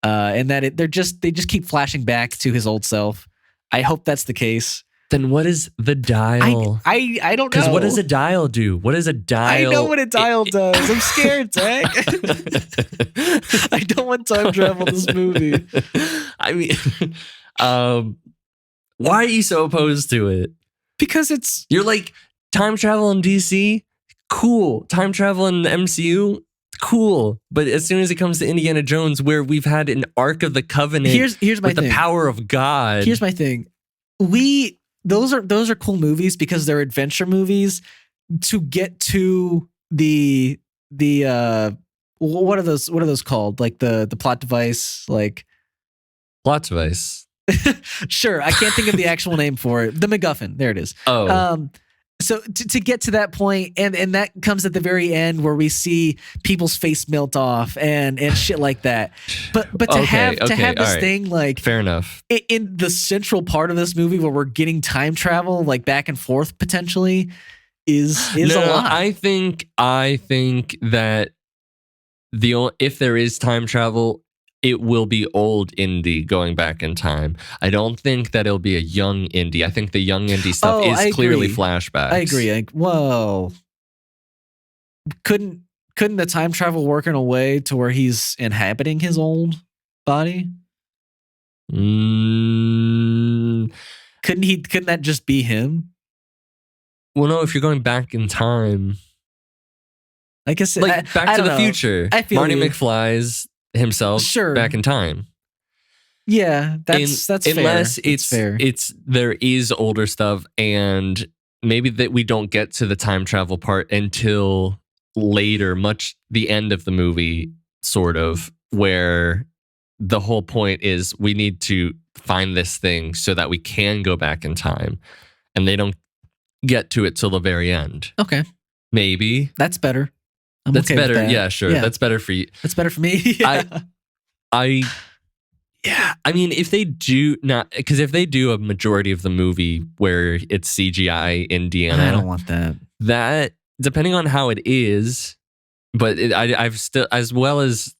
and that they just keep flashing back to his old self. I hope that's the case. Then what is the dial? I don't know. Because what does a dial do? What is a dial? I know what a dial does. I'm scared, Zack. I don't want time travel in this movie. I mean, why are you so opposed to it? Because you're like, time travel in DC, cool. Time travel in the MCU, cool. But as soon as it comes to Indiana Jones, where we've had an Ark of the Covenant, here's my with thing. The power of God. Here's my thing. Those are cool movies because they're adventure movies. To get to the what are those called? Like the plot device, like plot device. Sure, I can't think of the actual name for it. The MacGuffin. There it is. Oh. So to get to that point, and that comes at the very end where we see people's face melt off and shit like that. But to have this thing like fair enough in the central part of this movie where we're getting time travel like back and forth potentially is a lot. I think that if there is time travel, it will be old Indy going back in time. I don't think that it'll be a young Indy. I think the young Indy stuff is clearly flashbacks. I agree. Like, whoa. Couldn't the time travel work in a way to where he's inhabiting his old body? Couldn't that just be him? Well, no, if you're going back in time. I guess like Back to the Future. I feel Marty McFly's himself back in time. Yeah, that's fair. Unless there is older stuff, and maybe that we don't get to the time travel part until later, much the end of the movie, sort of, where the whole point is we need to find this thing so that we can go back in time, and they don't get to it till the very end. Okay, maybe that's better. That's okay better. That. Yeah, sure. Yeah. That's better for you. That's better for me. Yeah. I mean, if they do if they do a majority of the movie where it's CGI Indiana, I don't want that. That, depending on how it is, but I've still, as well as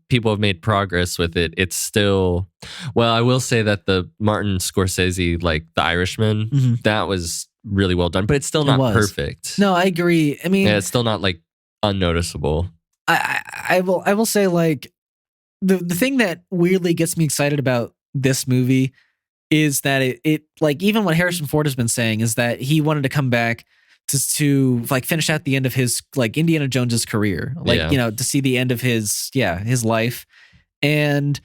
people have made progress with it, it's still, well, I will say that the Martin Scorsese, like The Irishman, that was really well done, but it's still not perfect. No, I agree. I mean, yeah, it's still not like unnoticeable. I will say, like, the thing that weirdly gets me excited about this movie is that it like, even what Harrison Ford has been saying is that he wanted to come back to like finish out the end of his, like, Indiana Jones's career, like, you know, to see the end of his life. And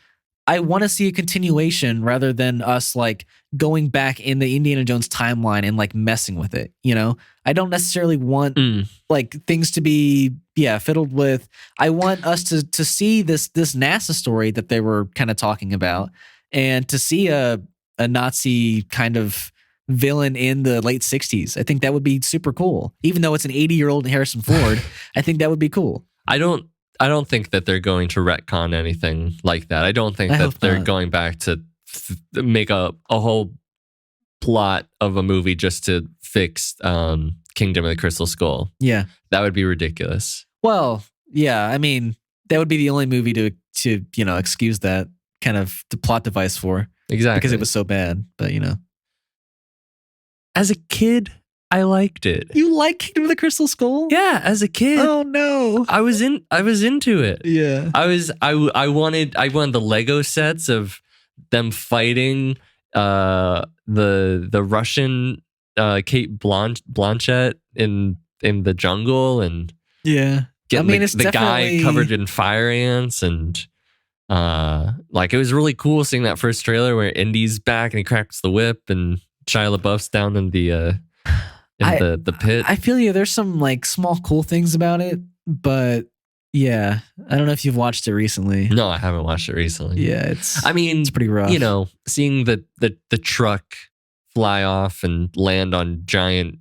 I want to see a continuation rather than us like going back in the Indiana Jones timeline and like messing with it. You know, I don't necessarily want like things to be fiddled with. I want us to see this NASA story that they were kind of talking about, and to see a Nazi kind of villain in the late 60s. I think that would be super cool. Even though it's an 80-year-old Harrison Ford, I think that would be cool. I don't think that they're going to retcon anything like that. I don't think that they're going back to make a whole plot of a movie just to fix Kingdom of the Crystal Skull. Yeah. That would be ridiculous. Well, yeah, I mean, that would be the only movie to you know, excuse that kind of the plot device for. Exactly. Because it was so bad, but you know. As a kid, I liked it. You like Kingdom of the Crystal Skull? Yeah, as a kid. Oh no. I was into it. Yeah. I wanted the Lego sets of them fighting the Russian Kate Blanchett in the jungle, and getting the guy covered in fire ants, and like, it was really cool seeing that first trailer where Indy's back and he cracks the whip and Shia LaBeouf's down in the the pit. I feel you. There's some like small cool things about it, but yeah, I don't know if you've watched it recently. No, I haven't watched it recently. Yeah, it's pretty rough. You know, seeing the truck fly off and land on giant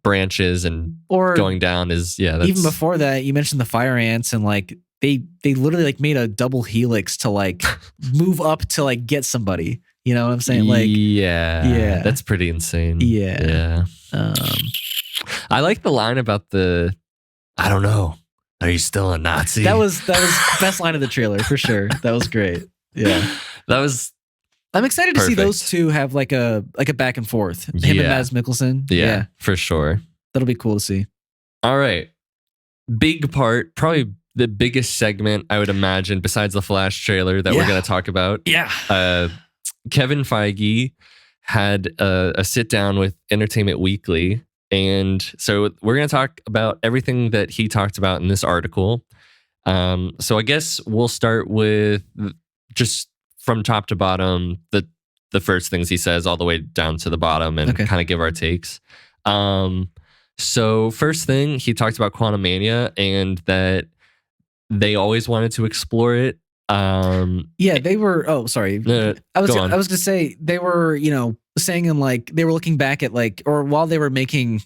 branches and going down is that's, even before that, you mentioned the fire ants and like they literally like made a double helix to like move up to like get somebody. You know what I'm saying? Like yeah, that's pretty insane. Yeah. I like the line about I don't know. Are you still a Nazi? That was best line of the trailer for sure. That was great. Yeah. I'm excited to see those two have like a back and forth. Him and Mads Mikkelsen. Yeah, for sure. That'll be cool to see. All right. Big part, probably the biggest segment I would imagine besides the Flash trailer that we're going to talk about. Yeah. Kevin Feige had a sit down with Entertainment Weekly. And so we're going to talk about everything that he talked about in this article. So I guess we'll start with just from top to bottom, the first things he says all the way down to the bottom and kind of give our takes. So first thing, he talked about Quantumania and that they always wanted to explore it. They were. Oh, sorry. I was going to say they were, saying in like they were looking back at like, or while they were making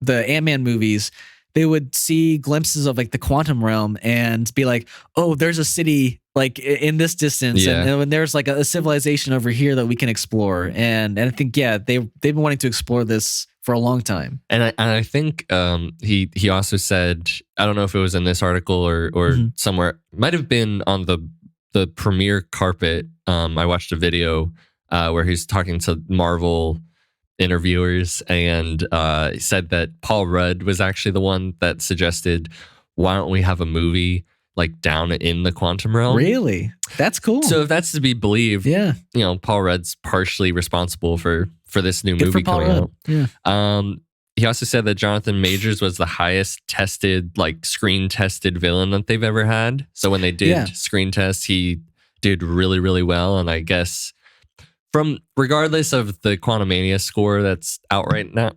the Ant-Man movies, they would see glimpses of like the quantum realm and be like, oh, there's a city like in this distance, and there's like a civilization over here that we can explore. And I think they've been wanting to explore this for a long time. And I think he also said, I don't know if it was in this article or somewhere, might have been on the premiere carpet. I watched a video where he's talking to Marvel interviewers and said that Paul Rudd was actually the one that suggested, why don't we have a movie like down in the quantum realm? Really? That's cool. So if that's to be believed, Paul Rudd's partially responsible for this new movie coming out. Yeah. He also said that Jonathan Majors was the highest tested, like screen tested villain that they've ever had. So when they did screen tests, he did really, really well. And I guess regardless of the Quantumania score that's out right now,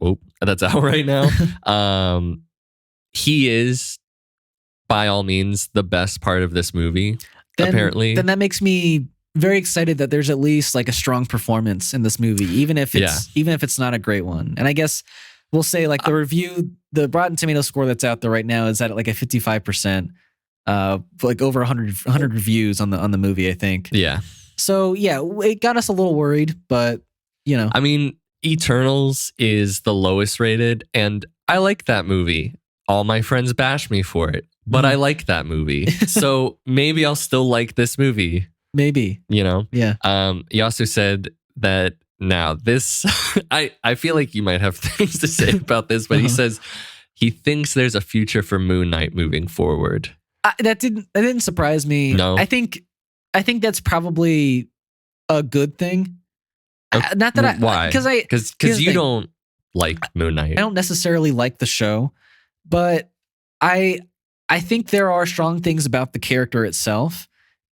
he is by all means the best part of this movie. Apparently, then that makes me very excited that there's at least like a strong performance in this movie, even if it's not a great one. And I guess we'll say like the Rotten Tomatoes score that's out there right now is at like a 55%, like over 100 reviews on the movie, I think. Yeah. So it got us a little worried, but I mean, Eternals is the lowest rated, and I like that movie. All my friends bash me for it, but I like that movie. So maybe I'll still like this movie. Maybe. Yeah. He also said that now this, I feel like you might have things to say about this, but he says he thinks there's a future for Moon Knight moving forward. That didn't surprise me. No. I think that's probably a good thing. Not that why? Because you don't like Moon Knight. I don't necessarily like the show, but I think there are strong things about the character itself.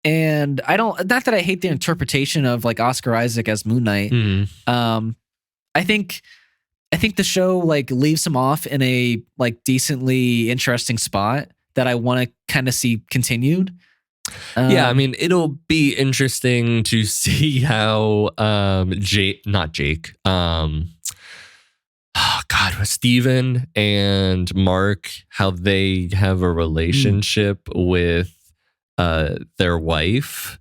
And not that I hate the interpretation of like Oscar Isaac as Moon Knight. I think the show like leaves him off in a like decently interesting spot that I want to kind of see continued. I mean, it'll be interesting to see how Steven and Mark, how they have a relationship with their wife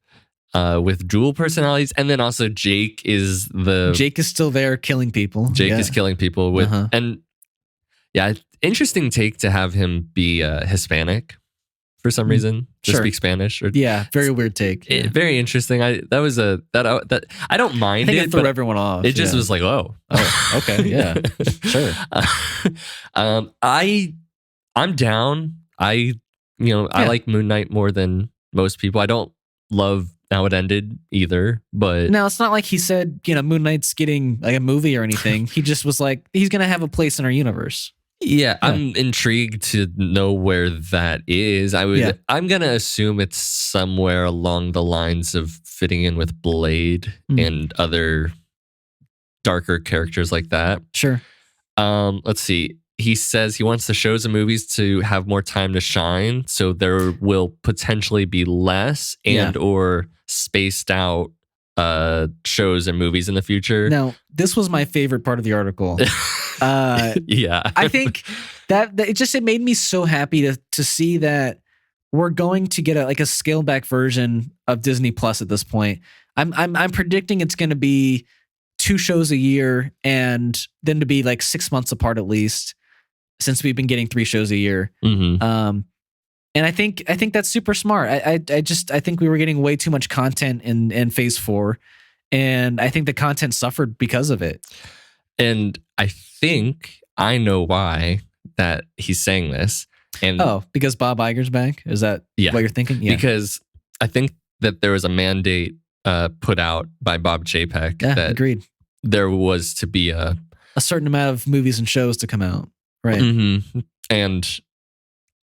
with dual personalities, and then also Jake is still there killing people. Jake is killing people with and interesting take to have him be Hispanic for some reason, to speak Spanish. Very weird take. Very interesting. I don't mind it threw everyone off. It just was like, oh, okay, yeah, sure. I'm down. I like Moon Knight more than most people. I don't love how it ended either, but no, it's not like he said, Moon Knight's getting like a movie or anything. He just was like, he's gonna have a place in our universe. Yeah, I'm intrigued to know where that is. I'm gonna assume it's somewhere along the lines of fitting in with Blade and other darker characters like that. Sure. Let's see. He says he wants the shows and movies to have more time to shine, so there will potentially be less and or spaced out shows and movies in the future. Now, this was my favorite part of the article. Yeah, I think that it made me so happy to see that we're going to get a scaled back version of Disney Plus at this point. I'm predicting it's going to be 2 shows a year, and then to be like 6 months apart at least, since we've been getting 3 shows a year. And I think that's super smart. I think we were getting way too much content in phase 4, and I think the content suffered because of it. And I think I know why that he's saying this. And because Bob Iger's back? Is that what you're thinking? Yeah. Because I think that there was a mandate put out by Bob Chapek that agreed. There was to be a certain amount of movies and shows to come out. Right. And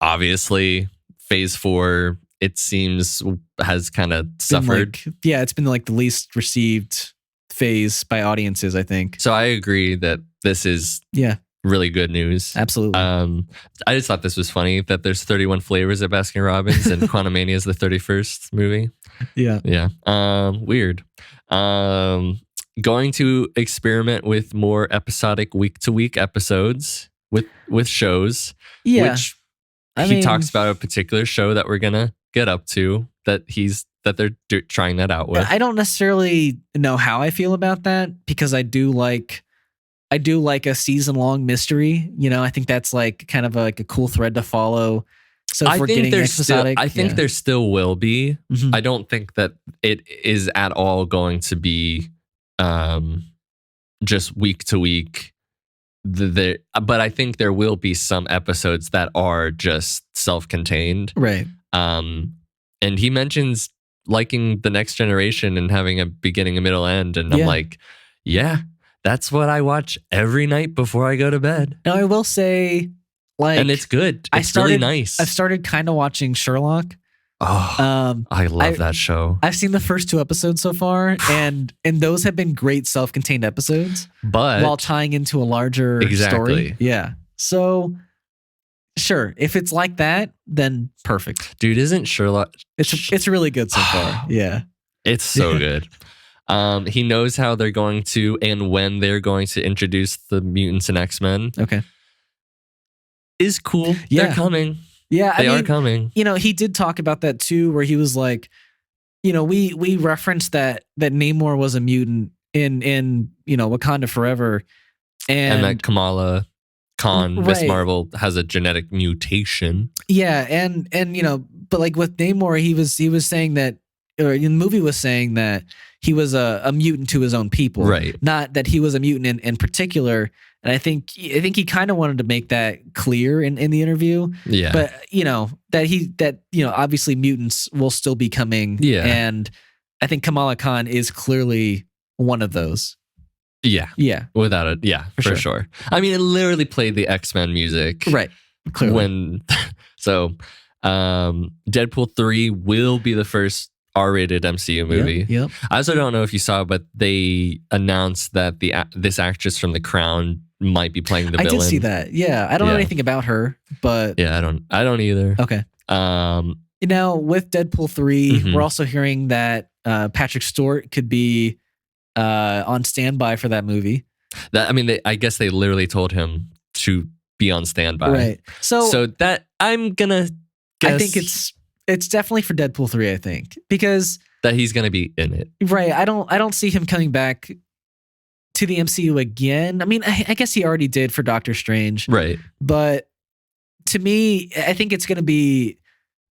obviously phase 4, it seems, has kind of suffered. It's been like the least received phase by audiences, I think. So I agree that this is really good news. Absolutely. I just thought this was funny that there's 31 flavors at Baskin Robbins and Quantumania is the 31st movie. Yeah. Weird. Going to experiment with more episodic week-to-week episodes with shows. Yeah. Which he talks about a particular show that we're gonna get up to that they're trying that out with. I don't necessarily know how I feel about that, because I do like a season-long mystery. I think that's like kind of a cool thread to follow. So if we're getting episodic, I think there still will be. Mm-hmm. I don't think that it is at all going to be just week to week. But I think there will be some episodes that are just self-contained. Right. And he mentions liking The Next Generation and having a beginning, a middle, end. And I'm like, that's what I watch every night before I go to bed. Now, I will say, and it's good. It's really nice. I've started kind of watching Sherlock. Oh, I love that show. I've seen the first 2 episodes so far, and those have been great self-contained episodes, but while tying into a larger story. Yeah. So, sure, if it's like that, then perfect. Dude, isn't Sherlock? It's really good so far. Yeah. It's so good. He knows how they're going to and when they're going to introduce the mutants and X-Men. Okay. Is cool. Yeah. They're coming. Yeah, they are coming. He did talk about that too, where he was like, we referenced that Namor was a mutant in Wakanda Forever, and that Kamala Khan, Miss Marvel, has a genetic mutation. Yeah, and but like with Namor, he was saying that, or in the movie was saying that he was a mutant to his own people, right? Not that he was a mutant in particular. And I think he kind of wanted to make that clear in the interview. Yeah. But that obviously mutants will still be coming. Yeah. And I think Kamala Khan is clearly one of those. Yeah. Yeah. Without it. Yeah, for sure. I mean, it literally played the X-Men music. Right. Clearly. Deadpool 3 will be the first R-rated MCU movie. Yep. I also don't know if you saw, but they announced that this actress from The Crown might be playing the villain. I did see that. Yeah, I don't know anything about her, but I don't either. Okay. Now with Deadpool 3, we're also hearing that Patrick Stewart could be on standby for that movie. I guess they literally told him to be on standby. Right. So that I'm gonna guess, I think it's definitely for Deadpool 3, I think, because that he's gonna be in it. Right. I don't see him coming back to the MCU again. I mean, I guess he already did for Doctor Strange. Right. But to me, I think it's gonna be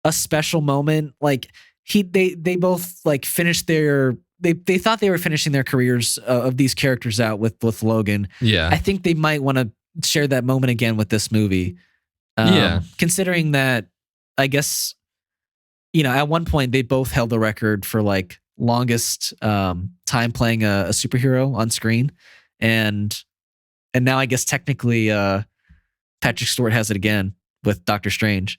a special moment. Like they both like finished their they thought they were finishing their careers of these characters out with Logan. Yeah. I think they might want to share that moment again with this movie. Considering that, I guess, at one point they both held the record for like longest time playing a superhero on screen, and now I guess technically Patrick Stewart has it again with Doctor Strange.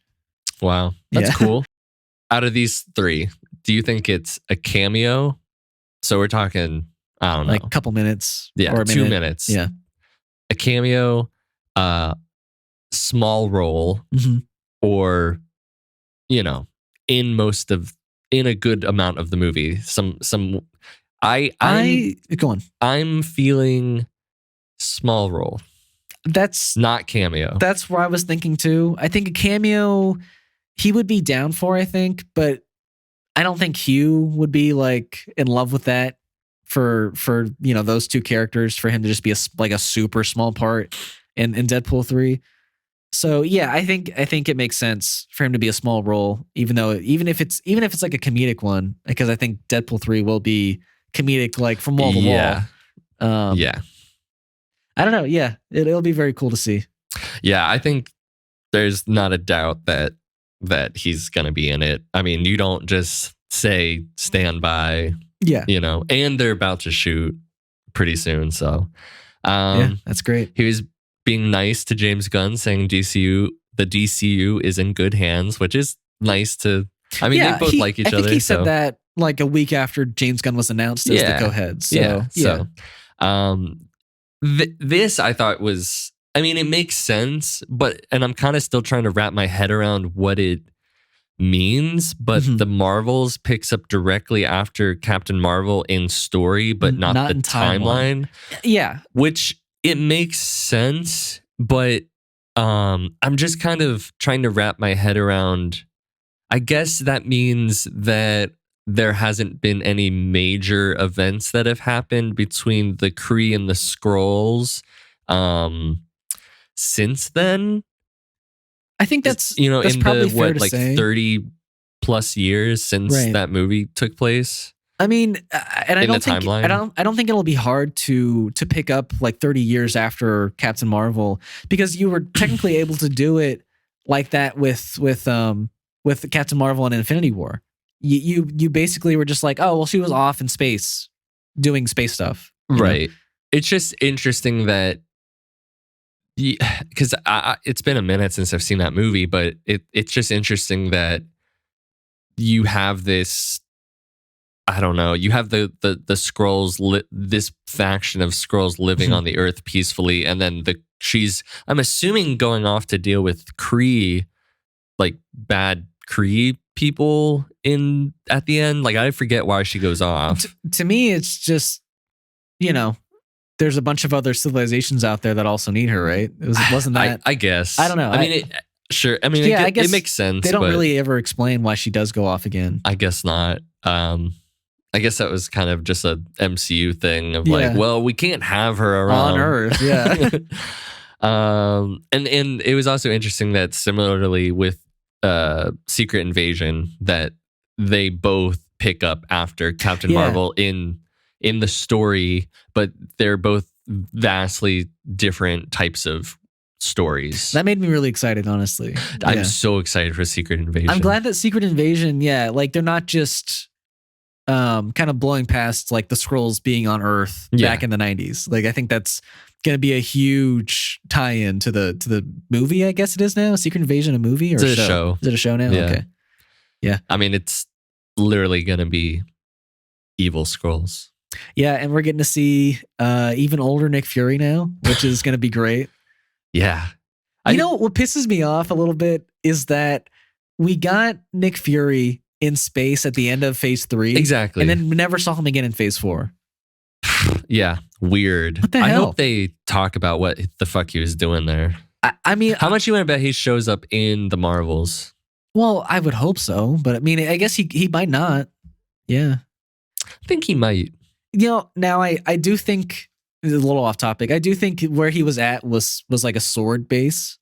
Wow, that's cool. Out of these 3, do you think it's a cameo? So we're talking, I don't know, like a couple minutes, or a 2 minutes, a cameo, small role, or in a good amount of the movie. I'm feeling small role. That's not cameo. That's where I was thinking too. I think a cameo he would be down for, I think, but I don't think Hugh would be like in love with that for those two characters, for him to just be a super small part in Deadpool 3. So yeah, I think it makes sense for him to be a small role, even if it's like a comedic one, because I think Deadpool 3 will be comedic, like from wall to wall. Yeah. I don't know. Yeah, it'll be very cool to see. Yeah, I think there's not a doubt that he's gonna be in it. I mean, you don't just say stand by. Yeah, and they're about to shoot pretty soon. So, yeah, that's great. He was being nice to James Gunn, saying the DCU is in good hands, which is nice to. I mean, they both like each other. I think he said that like a week after James Gunn was announced as the co-head. So, yeah. This I thought was. I mean, it makes sense, and I'm kind of still trying to wrap my head around what it means, but the Marvels picks up directly after Captain Marvel in story, but not the timeline. Yeah. Which it makes sense, but I'm just kind of trying to wrap my head around. I guess that means that there hasn't been any major events that have happened between the Kree and the Skrulls since then. I think that's that's in probably the fair to like say. 30 plus years since that movie took place. I mean, and I don't think it'll be hard to pick up like 30 years after Captain Marvel, because you were technically able to do it like that with Captain Marvel and Infinity War. You basically were just like, oh well, she was off in space doing space stuff, right? It's just interesting that. Because it's been a minute since I've seen that movie, but it's just interesting that you have this. I don't know. You have the Skrulls, this faction of Skrulls living on the Earth peacefully, and then she's. I'm assuming going off to deal with Kree, like bad Kree people at the end. Like I forget why she goes off. To me, it's just there's a bunch of other civilizations out there that also need her, right? Wasn't that? I guess. I don't know. I mean, sure. I mean, I guess it makes sense. They don't really ever explain why she does go off again. I guess not. I guess that was kind of just a MCU thing of like, well, we can't have her around on Earth. Yeah. And it was also interesting that similarly with Secret Invasion, that they both pick up after Captain Marvel in the story, but they're both vastly different types of stories. That made me really excited, honestly. I'm so excited for Secret Invasion. I'm glad that Secret Invasion, like they're not just kind of blowing past like the Skrulls being on Earth back in the 90s. Like I think that's going to be a huge tie-in to the movie, I guess it is now. Secret Invasion, a movie or a show? Is it a show now? Yeah. Okay. Yeah. I mean, it's literally going to be evil Skrulls. Yeah, and we're getting to see even older Nick Fury now, which is going to be great. Yeah. You know what pisses me off a little bit is that we got Nick Fury in space at the end of Phase 3. Exactly. And then we never saw him again in Phase 4. Yeah, weird. What the hell? I hope they talk about what the fuck he was doing there. I mean... How much you want to bet he shows up in the Marvels? Well, I would hope so, but I mean, I guess he might not. Yeah. I think he might. Now I do think, a little off topic, I do think where he was at was like a sword base.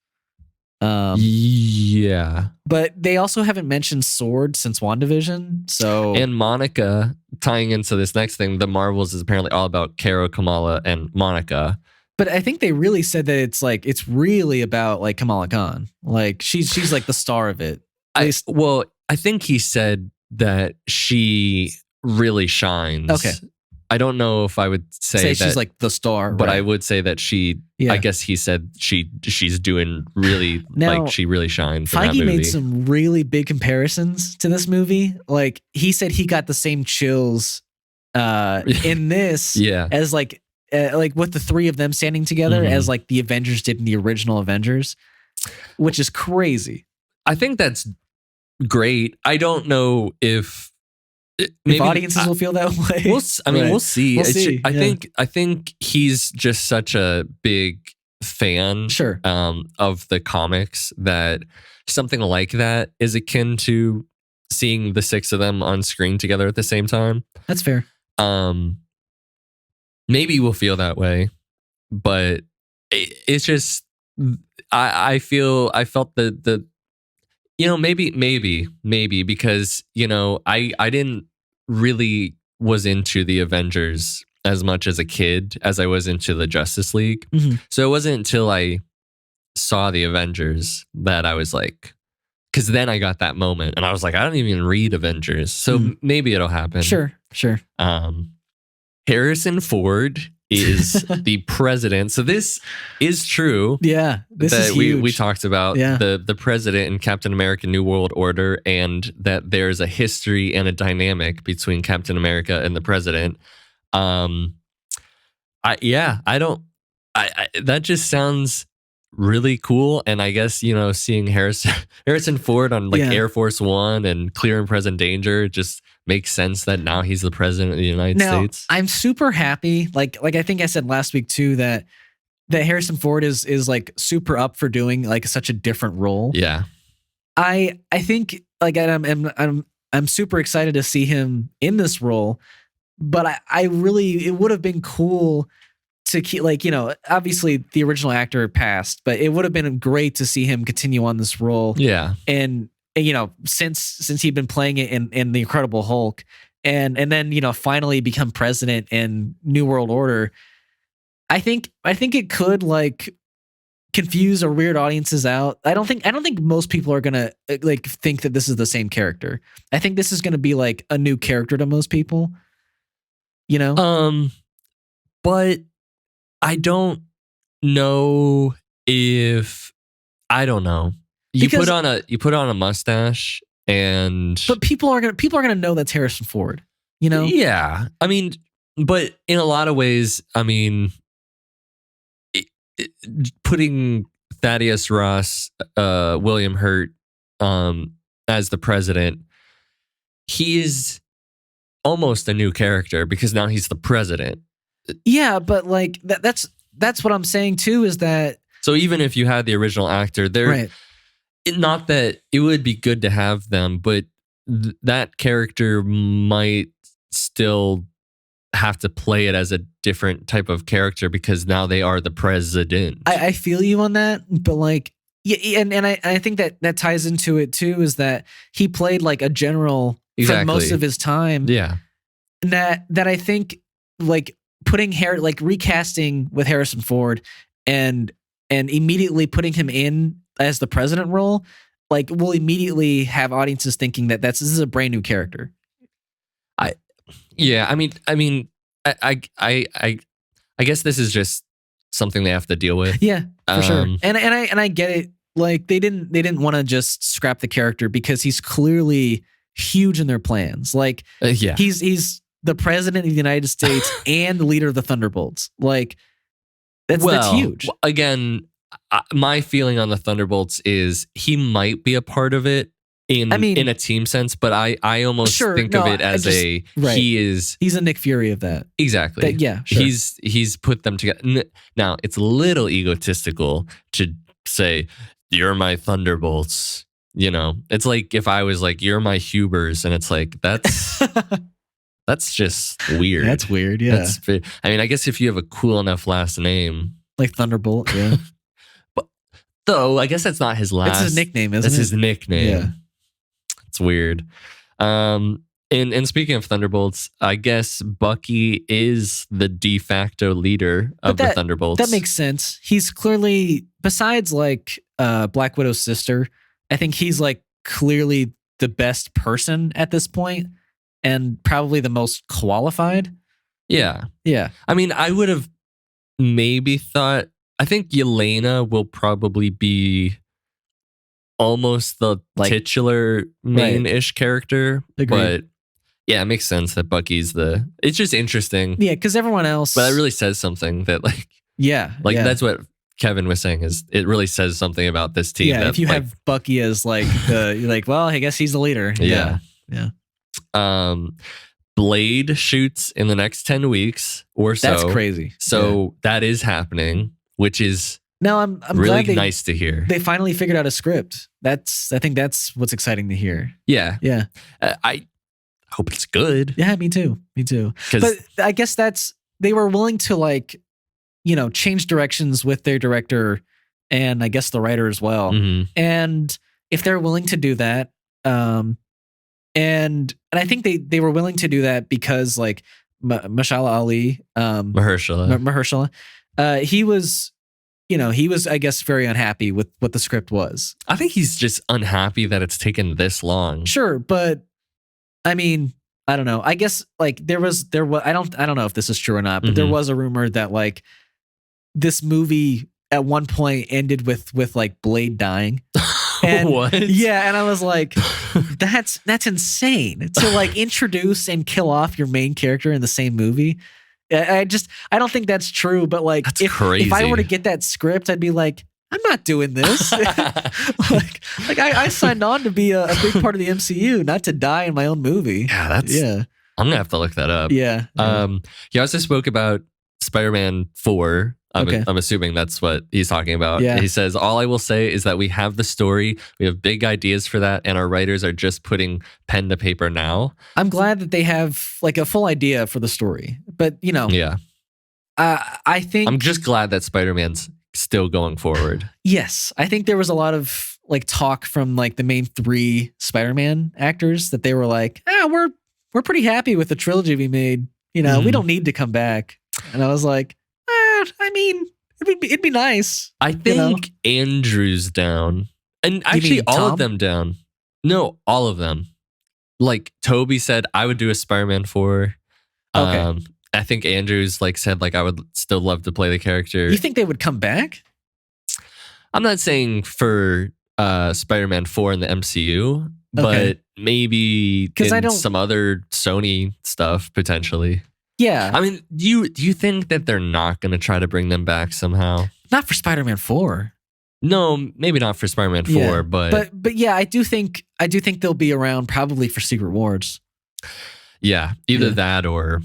Yeah. But they also haven't mentioned sword since WandaVision. So and Monica, tying into this next thing, the Marvels is apparently all about Kara, Kamala, and Monica. But I think they really said that it's really about like Kamala Khan. Like she's like the star of it. I think he said that she really shines. Okay. I don't know if I would say that she's like the star, but right. I would say that she. Yeah. I guess he said she's doing really now, like she really shines. Feige made some really big comparisons to this movie. Like he said he got the same chills in this as like like with the three of them standing together as like the Avengers did in the original Avengers, which is crazy. I think that's great. I don't know if maybe audiences will feel that way. We'll see. We'll see. I think he's just such a big fan Sure. Of the comics that something like that is akin to seeing the six of them on screen together at the same time. That's fair. Maybe we'll feel that way, but it's just I felt the maybe because I didn't really was into the Avengers as much as a kid as I was into the Justice League. So it wasn't until I saw the Avengers that I was like, because then I got that moment and I was like, I don't even read Avengers, so maybe it'll happen. Sure. Harrison Ford is the president. So this is true. Yeah, this is huge. We talked about the president in Captain America New World Order, and that there's a history and a dynamic between Captain America and the president. That just sounds really cool. And I guess, seeing Harrison Ford on Air Force One and Clear and Present Danger just makes sense that now he's the president of the United States. I'm super happy. Like I think I said last week too, that Harrison Ford is like super up for doing like such a different role. Yeah. I think like I'm super excited to see him in this role, but I really, it would have been cool to keep, like, obviously the original actor passed, but it would have been great to see him continue on this role. Yeah. And since he'd been playing it in The Incredible Hulk and then, finally become president in New World Order, I think it could like confuse or weird audiences out. I don't think most people are gonna like think that this is the same character. I think this is gonna be like a new character to most people. But I don't know if you put on a mustache but people are gonna know that's Harrison Ford. Yeah, I mean, but in a lot of ways, I mean, putting Thaddeus Ross, William Hurt, as the president, he is almost a new character because now he's the president. Yeah, but like that's what I'm saying too, is that so even if you had the original actor, right. Not that it would be good to have them, but that character might still have to play it as a different type of character because now they are the president. I feel you on that, but like, yeah, and I think that ties into it too, is that he played like a general for most of his time. Yeah, that I think like putting recasting with Harrison Ford and immediately putting him in as the president role, like, will immediately have audiences thinking that this is a brand new character. I guess this is just something they have to deal with. Yeah, for sure. And I get it. Like they didn't want to just scrap the character because he's clearly huge in their plans. Like he's the president of the United States and the leader of the Thunderbolts. Like that's huge. Again, my feeling on the Thunderbolts is he might be a part of it in a team sense, but I almost think of it as he's a Nick Fury of that. Exactly. Yeah, sure. He's put them together. Now it's a little egotistical to say you're my Thunderbolts. It's like if I was like you're my Hubers, and it's like that's just weird. That's weird. Yeah. I guess if you have a cool enough last name, like Thunderbolt, yeah. But though I guess that's not his last. That's his nickname, isn't it? That's his nickname. Yeah. It's weird. And speaking of Thunderbolts, I guess Bucky is the de facto leader of the Thunderbolts. That makes sense. He's clearly, besides like Black Widow's sister, I think he's like clearly the best person at this point and probably the most qualified. Yeah. Yeah. I mean, I would have maybe thought, I think Yelena will probably be almost the titular main-ish character. Agreed. But Yeah, it makes sense that Bucky's it's just interesting. Yeah, because everyone else. But that really says something that that's what Kevin was saying is it really says something about this team. Yeah, that, if you have Bucky as like well, I guess he's the leader. Yeah. Yeah. Blade shoots in the next 10 weeks or so. That's crazy. So that is happening, which is I'm really glad nice to hear. They finally figured out a script. I think that's what's exciting to hear. Yeah. Yeah. I hope it's good. Yeah, me too. But I guess they were willing to change directions with their director and I guess the writer as well. Mm-hmm. And if they're willing to do that, and I think they were willing to do that because Mahershala Ali, Mahershala, he was I guess very unhappy with what the script was. I think he's just unhappy that it's taken this long. Sure, but I mean, I don't know. I guess there was I don't know if this is true or not, but there was a rumor that this movie at one point ended with Blade dying. And, what? Yeah, and I was like, that's insane to introduce and kill off your main character in the same movie. I don't think that's true. But that's crazy. If I were to get that script, I'd be like, I'm not doing this. I signed on to be a big part of the MCU, not to die in my own movie. Yeah, I'm gonna have to look that up. Yeah. He also spoke about Spider-Man 4. I'm assuming that's what he's talking about. Yeah. He says, all I will say is that we have the story, we have big ideas for that, and our writers are just putting pen to paper now. I'm glad that they have a full idea for the story. But, Yeah. I think... I'm just glad that Spider-Man's still going forward. Yes. I think there was a lot of talk from the main 3 Spider-Man actors that they were we're pretty happy with the trilogy we made. We don't need to come back. And I was like, I mean, it'd be nice. I think Andrew's down. And actually all Tom? of them down. No, all of them. Toby said, I would do a Spider-Man 4. Okay. I think Andrew's said I would still love to play the character. You think they would come back? I'm not saying for Spider-Man 4 in the MCU, but maybe in some other Sony stuff potentially. Yeah. I mean, do you think that they're not going to try to bring them back somehow? Not for Spider-Man 4. No, maybe not for Spider-Man 4, but yeah, I do think they'll be around probably for Secret Wars. Yeah, either that or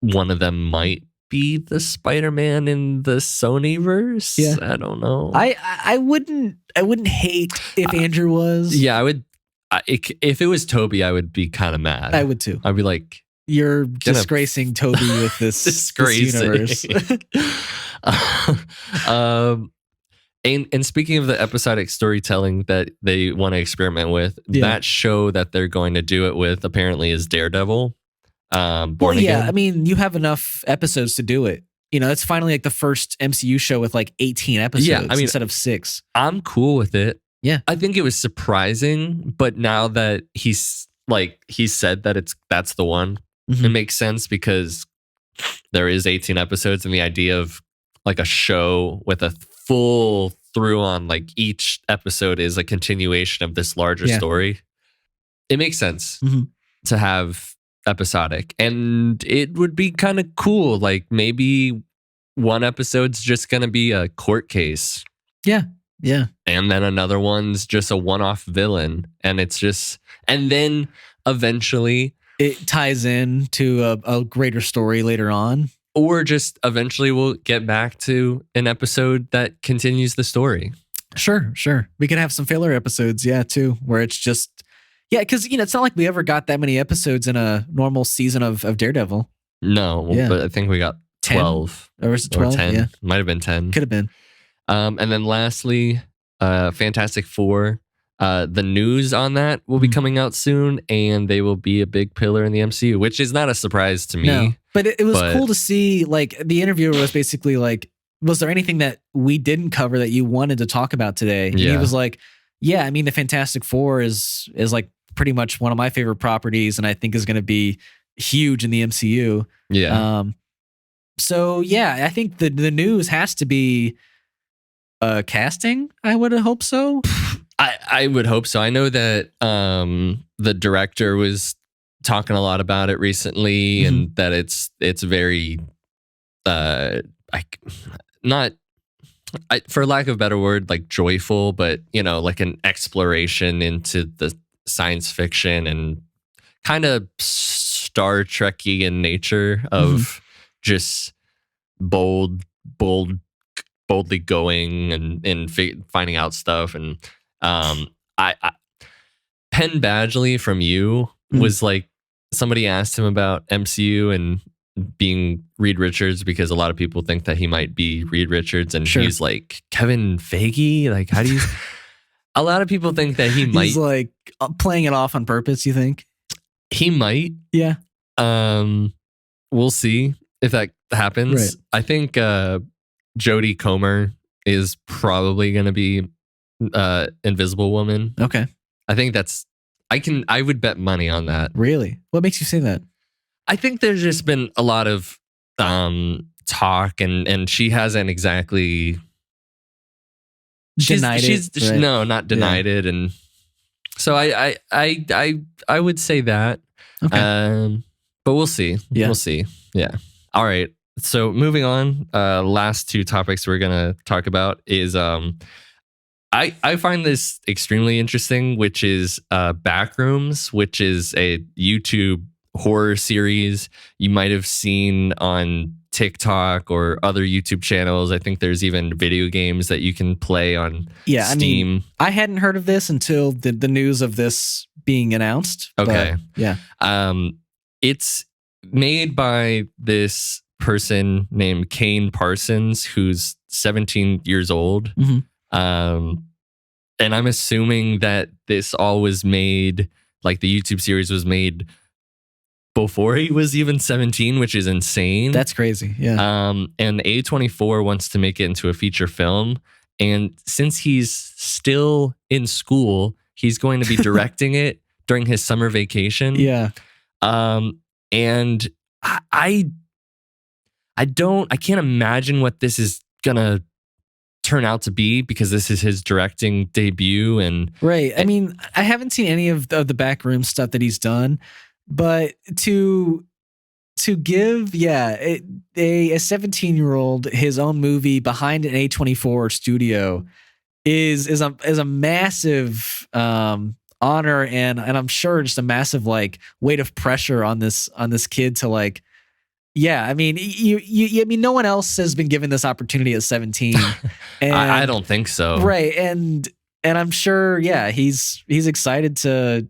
one of them might be the Spider-Man in the Sonyverse. Yeah. I don't know. I wouldn't hate if Andrew was. Yeah, I would. If it was Toby, I would be kind of mad. I would too. I'd be like, you're disgracing Toby with this universe. And speaking of the episodic storytelling that they want to experiment with, that show that they're going to do it with apparently is Daredevil. Born Again. I mean, you have enough episodes to do it. It's finally the first MCU show with 18 episodes instead of 6. I'm cool with it. Yeah. I think it was surprising, but now that he said that that's the one, it makes sense because there is 18 episodes and the idea of a show with a full through on each episode is a continuation of this larger story. It makes sense to have episodic, and it would be kind of cool. Maybe one episode's just going to be a court case. Yeah. Yeah. And then another one's just a one-off villain. And then eventually it ties in to a greater story later on. Or just eventually we'll get back to an episode that continues the story. Sure. We could have some filler episodes, too, where it's just, because, it's not like we ever got that many episodes in a normal season of Daredevil. No, but I think we got 12. 10? Or was it 12? Or 10. Yeah. Might have been 10. Could have been. And then lastly, Fantastic Four. The news on that will be coming out soon, and they will be a big pillar in the MCU, which is not a surprise to me. No, but it was cool to see. The interviewer was basically was there anything that we didn't cover that you wanted to talk about today? And he was like, yeah, I mean, the Fantastic Four is pretty much one of my favorite properties, and I think is going to be huge in the MCU. Yeah. So I think the news has to be casting. I would hope so. I would hope so. I know that the director was talking a lot about it recently, and that it's very for lack of a better word, like joyful, but like an exploration into the science fiction and kind of Star Trek-y in nature of just boldly going and finding out stuff. And I Penn Badgley from You was like, somebody asked him about MCU and being Reed Richards, because a lot of people think that he might be Reed Richards, and he's like, Kevin Feige, like, how do you a lot of people think that he might. He's like playing it off on purpose, you think? He might. Yeah. We'll see if that happens. Right. I think Jodie Comer is probably going to be Invisible Woman. Okay. I think I would bet money on that. Really? What makes you say that? I think there's just been a lot of talk, and she hasn't exactly denied it. Right? No, not denied it, and so I would say that. Okay. But we'll see. Yeah. We'll see. Yeah. All right. So moving on, last two topics we're gonna talk about is I find this extremely interesting, which is Backrooms, which is a YouTube horror series you might have seen on TikTok or other YouTube channels. I think there's even video games that you can play on Steam. I mean, I hadn't heard of this until the news of this being announced. Okay. But, yeah. It's made by this person named Kane Parsons, who's 17 years old. And I'm assuming that this all was made, like the YouTube series was made before he was even 17, which is insane. That's crazy. Yeah. And A24 wants to make it into a feature film. And since he's still in school, he's going to be directing it during his summer vacation. Yeah. And I can't imagine what this is gonna turn out to be, because this is his directing debut. And right. I mean, I haven't seen any of the backroom stuff that he's done, but to give a 17-year-old his own movie behind an A24 studio is a massive honor, and I'm sure just a massive like weight of pressure on this kid to like. Yeah, I mean, I mean, no one else has been given this opportunity at 17. And, I don't think so. Right, and I'm sure, yeah, he's excited to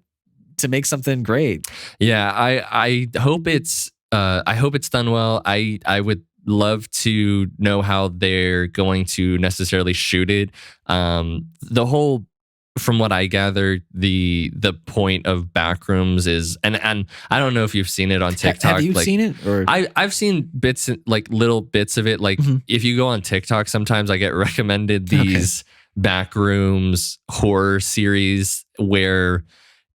make something great. Yeah, I hope it's done well. I would love to know how they're going to necessarily shoot it. The whole, from what I gather, the point of Backrooms is, and I don't know if you've seen it on TikTok. Have you seen it? Or? I've seen bits, like little bits of it. Like if you go on TikTok, sometimes I get recommended these Backrooms horror series where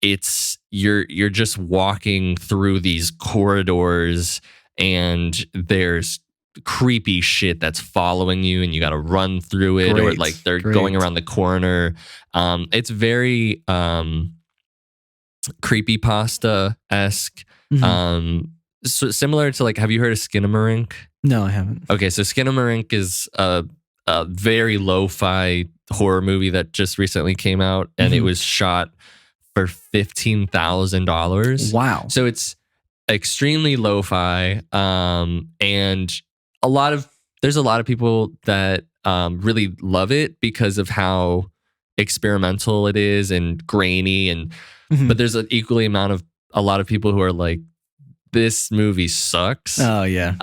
it's you're just walking through these corridors and there's creepy shit that's following you and you got to run through it. Or like they're going around the corner. It's very creepypasta-esque. So similar to, like, have you heard of Skinamarink? No, I haven't. Okay, so Skinamarink is a very lo-fi horror movie that just recently came out, and it was shot for $15,000. Wow. So it's extremely lo-fi, and there's a lot of people that really love it because of how experimental it is and grainy, and but there's an equally amount of a lot of people who are like, this movie sucks. Oh yeah.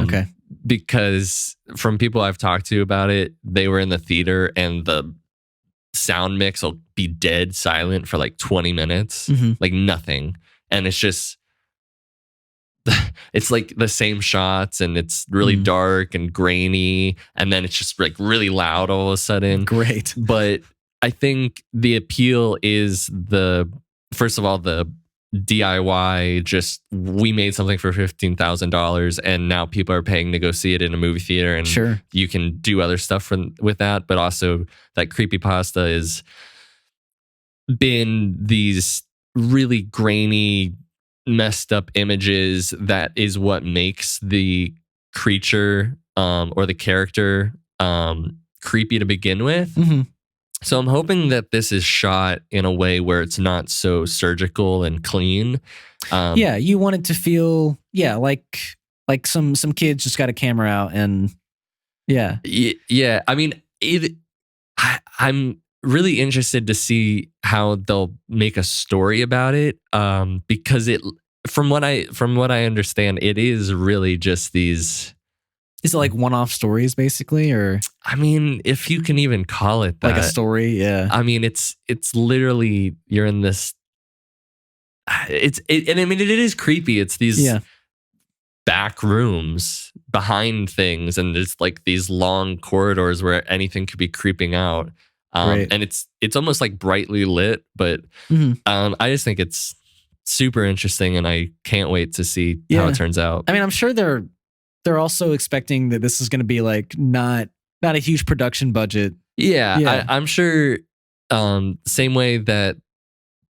Okay. Because from people I've talked to about it, they were in the theater and the sound mix will be dead silent for like 20 minutes, like nothing, and it's just. It's like the same shots and it's really dark and grainy, and then it's just like really loud all of a sudden. Great. But I think the appeal is first of all, the DIY, just we made something for $15,000 and now people are paying to go see it in a movie theater, and you can do other stuff with that. But also that creepypasta has been these really grainy messed up images that is what makes the creature or the character creepy to begin with. Mm-hmm. So I'm hoping that this is shot in a way where it's not so surgical and clean. Yeah, you want it to feel like some kids just got a camera out and yeah. I mean, I'm really interested to see how they'll make a story about it, because from what I understand, it is really just these. Is it like one-off stories basically, or I mean, if you can even call it that, like a story? Yeah. I mean, it's literally you're in this. And I mean, it is creepy. It's these back rooms behind things, and there's like these long corridors where anything could be creeping out. And it's almost like brightly lit, but I just think it's super interesting, and I can't wait to see how it turns out. I mean, I'm sure they're also expecting that this is going to be like not a huge production budget. Yeah. I'm sure. Same way that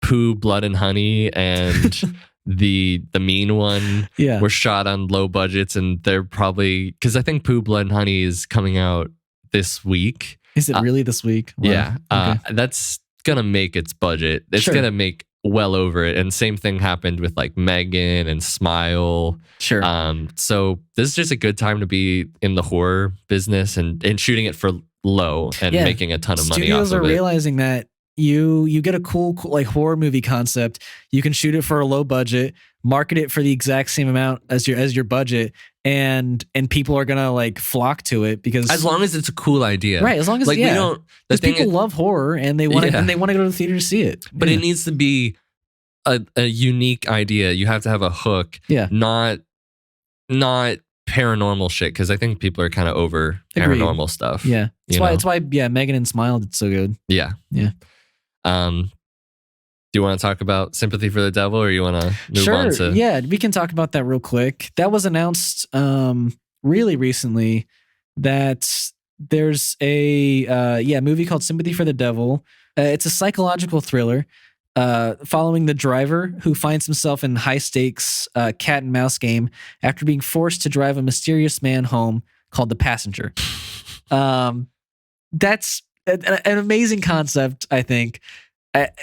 Pooh, Blood and Honey, and the mean one were shot on low budgets, and they're probably because I think Pooh, Blood and Honey is coming out this week. Is it really this week? Wow. Yeah. Okay. That's gonna make its budget. It's gonna make well over it. And same thing happened with like Megan and Smile. Sure. So this is just a good time to be in the horror business and shooting it for low and making a ton of money off of it. Studios are realizing that you get a cool like horror movie concept. You can shoot it for a low budget, market it for the exact same amount as your budget, and people are gonna like flock to it because as long as it's a cool idea, right? As long as like we don't, because people love horror and they want to go to the theater to see it. But it needs to be a unique idea. You have to have a hook. Yeah, not paranormal shit, because I think people are kind of over paranormal stuff. Yeah, that's why Megan and Smile did so good. Yeah. Do you want to talk about Sympathy for the Devil, or you want to move on to? Yeah, we can talk about that real quick. That was announced really recently that there's a movie called Sympathy for the Devil. It's a psychological thriller following the driver who finds himself in high stakes cat and mouse game after being forced to drive a mysterious man home called the Passenger. That's an amazing concept, I think.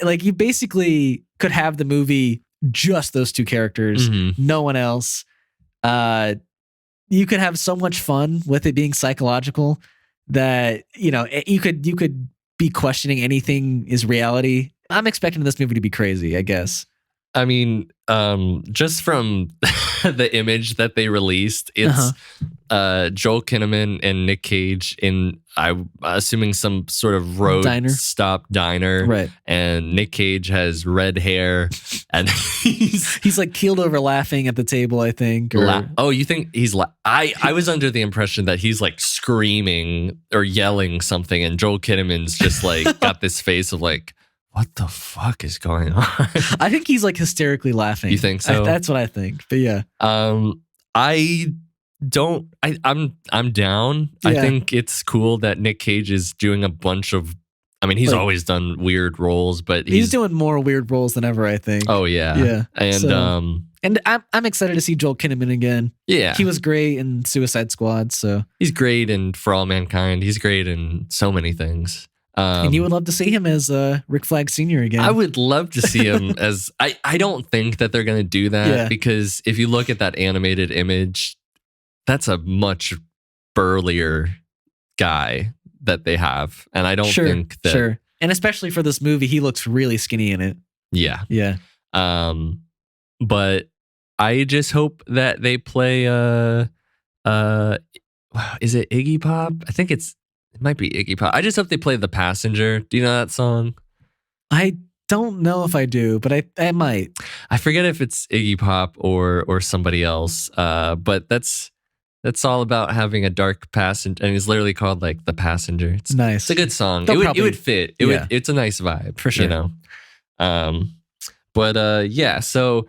Like you basically could have the movie just those two characters, no one else. You could have so much fun with it being psychological that you could be questioning anything is reality. I'm expecting this movie to be crazy, I guess. I mean, just from the image that they released, it's Joel Kinnaman and Nick Cage in, I'm assuming, some sort of road stop diner. Right. And Nick Cage has red hair, and he's like keeled over laughing at the table, I think. You think he's I was under the impression that he's like screaming or yelling something, and Joel Kinnaman's just like got this face of like, what the fuck is going on? I think he's like hysterically laughing. You think so? That's what I think. But yeah. I'm down. I think it's cool that Nick Cage is doing a bunch of, I mean, he's always done weird roles, but he's doing more weird roles than ever, I think. Oh yeah. Yeah. And and I'm excited to see Joel Kinnaman again. Yeah. He was great in Suicide Squad, so he's great in For All Mankind. He's great in so many things. And you would love to see him as Rick Flag Sr. again. I would love to see him as... I don't think that they're going to do that because if you look at that animated image, that's a much burlier guy that they have. And I don't think that... Sure. And especially for this movie, he looks really skinny in it. Yeah. Yeah. But I just hope that they play... is it Iggy Pop? I think it might be Iggy Pop. I just hope they play The Passenger. Do you know that song? I don't know if I do, but I might. I forget if it's Iggy Pop or somebody else. But that's all about having a dark passenger, and it's literally called like The Passenger. It's nice. It's a good song. It would fit. It's a nice vibe for sure. You know. So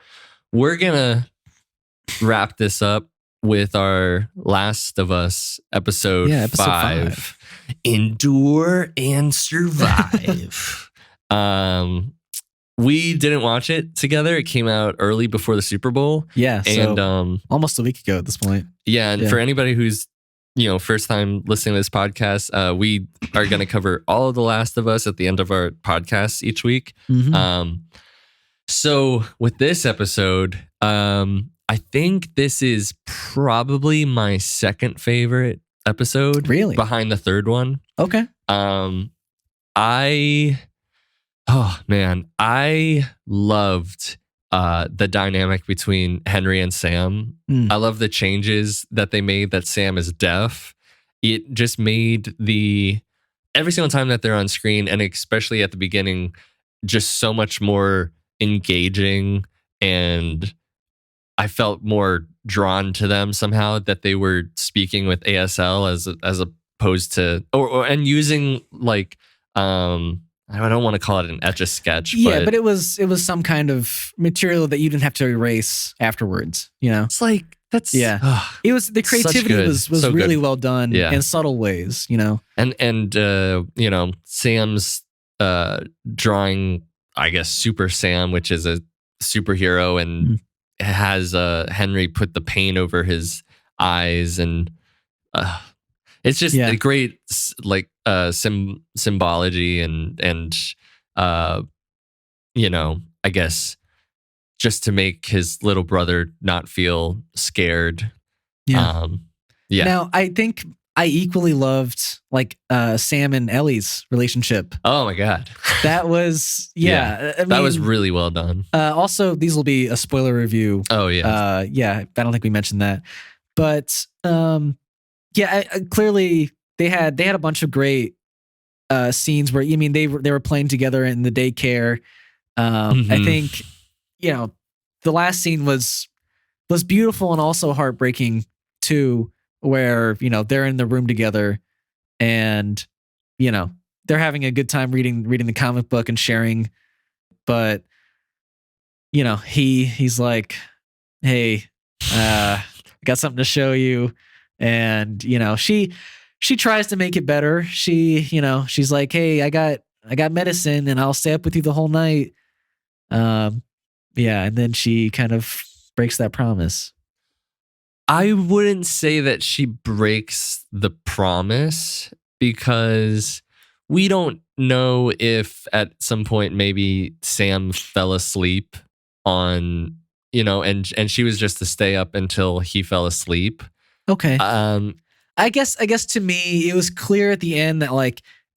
we're gonna wrap this up with our Last of Us episode 5. Endure and survive. we didn't watch it together. It came out early before the Super Bowl. Yeah. And So almost a week ago at this point. Yeah. And for anybody who's, first time listening to this podcast, we are going to cover all of The Last of Us at the end of our podcast each week. Mm-hmm. So with this episode, I think this is probably my second favorite episode. Really? Behind the third one. Okay. I loved the dynamic between Henry and Sam. I love the changes that they made, that Sam is deaf. It just made every single time that they're on screen, and especially at the beginning, just so much more engaging, and I felt more drawn to them somehow, that they were speaking with ASL as opposed to and using like I don't want to call it an Etch-a-Sketch. Yeah, but it was some kind of material that you didn't have to erase afterwards. It's like that's it was, the creativity was so really well done in subtle ways. And Sam's drawing, I guess, Super Sam, which is a superhero, and has Henry put the paint over his eyes, and it's just a great symbology and I guess just to make his little brother not feel scared. Now I think I equally loved Sam and Ellie's relationship. Oh my God. That was that was really well done. Also, these will be a spoiler review. Oh yeah. I don't think we mentioned that. But clearly they had a bunch of great scenes where they were playing together in the daycare. I think the last scene was beautiful and also heartbreaking too, where they're in the room together and they're having a good time reading the comic book and sharing, but he's like, hey, I got something to show you. And she tries to make it better. She's like, hey, I got medicine and I'll stay up with you the whole night. And then she kind of breaks that promise. I wouldn't say that she breaks the promise, because we don't know if at some point maybe Sam fell asleep on, and she was just to stay up until he fell asleep. Okay. I guess to me it was clear at the end that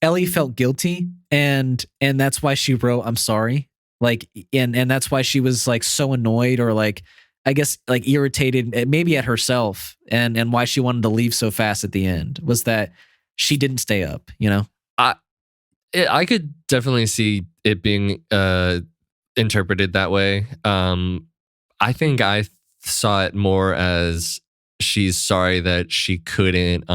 Ellie felt guilty and that's why she wrote I'm sorry. And that's why she was so annoyed, or I guess irritated maybe at herself, and why she wanted to leave so fast at the end was that she didn't stay up, I could definitely see it being interpreted that way. I think I saw it more as she's sorry that she couldn't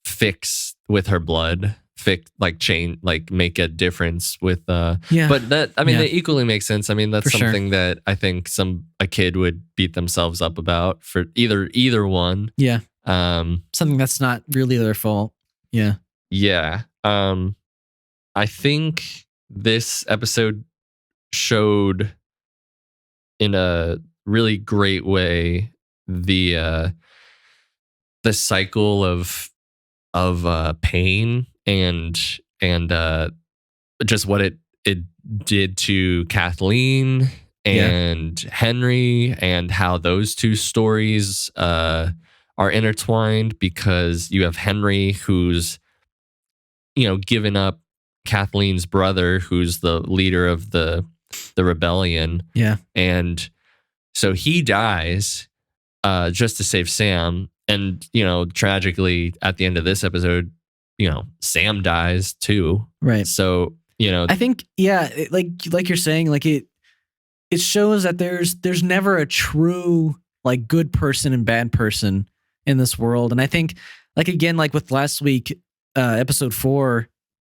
fix with her blood, make a difference with but that that equally makes sense. That's for something that I think a kid would beat themselves up about for either one. Something that's not really their fault. I think this episode showed in a really great way the cycle of pain and just what it did to Kathleen and Henry, and how those two stories are intertwined, because you have Henry who's given up Kathleen's brother, who's the leader of the rebellion, and so he dies just to save Sam. And, tragically at the end of this episode, Sam dies too. Right. So, I think, like you're saying, it shows that there's never a true good person and bad person in this world. And I think again, with last week, episode 4,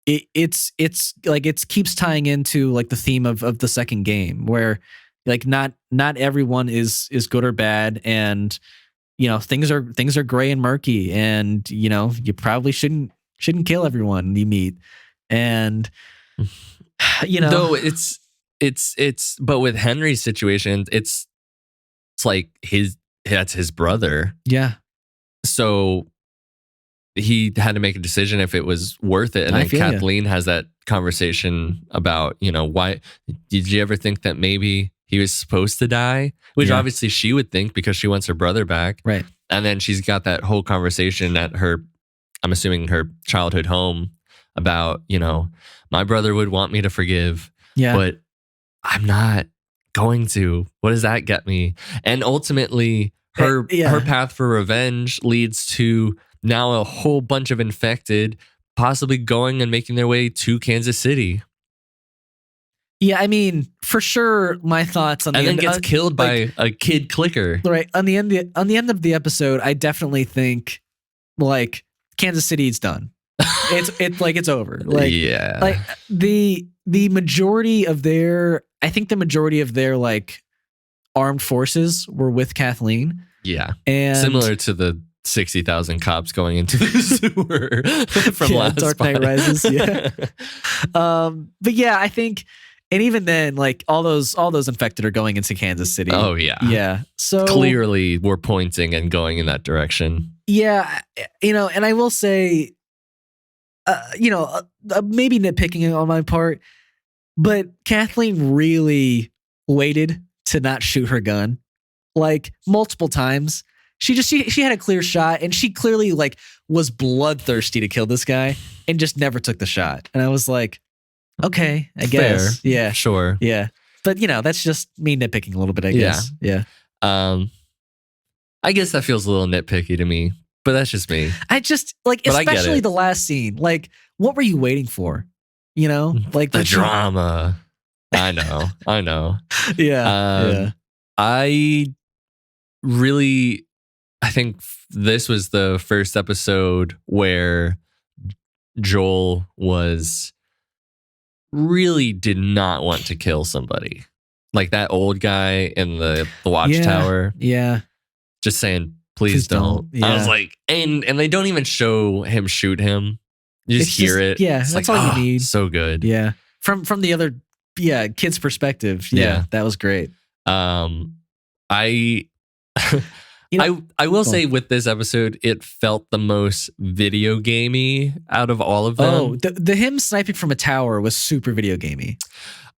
it keeps tying into the theme of the second game, where not everyone is good or bad, and things are gray and murky, and you probably shouldn't kill everyone you meet. And Though it's but with Henry's situation, it's like that's his brother. Yeah. So he had to make a decision if it was worth it. And then Kathleen has that conversation about, why did you ever think that maybe he was supposed to die? Which obviously she would think because she wants her brother back. Right. And then she's got that whole conversation at I'm assuming her childhood home about, my brother would want me to forgive, but I'm not going to. What does that get me? And ultimately her path for revenge leads to now a whole bunch of infected possibly going and making their way to Kansas City. Yeah, I mean, for sure, my thoughts on and then gets killed by a kid clicker. Right. On the end of the episode, I definitely think like Kansas City is done. It's over. Like the majority of their like armed forces were with Kathleen. Yeah. And similar to the 60,000 cops going into the sewer from last Dark Knight Rises. Yeah. But yeah, I think, and even then, like all those infected are going into Kansas City. Oh yeah. Yeah. So clearly we're pointing and going in that direction. Yeah. And I will say, maybe nitpicking on my part, but Kathleen really waited to not shoot her gun like multiple times. She had a clear shot and she clearly like was bloodthirsty to kill this guy and just never took the shot. And I was like, okay, I guess. Fair. Yeah. Sure. Yeah. But that's just me nitpicking a little bit, I guess. Yeah. I guess that feels a little nitpicky to me, but that's just me. I just like, especially the last scene, like what were you waiting for? Like the drama. I know. Yeah. I think this was the first episode where Joel really did not want to kill somebody. Like that old guy in the watchtower. Yeah. Just saying, please don't. Yeah. I was like, and they don't even show him shoot him. You just hear it. Yeah, it's that's like, all you need. So good. Yeah. From the other kid's perspective. Yeah. That was great. I will say with this episode, it felt the most video gamey out of all of them. Oh, the him sniping from a tower was super video gamey.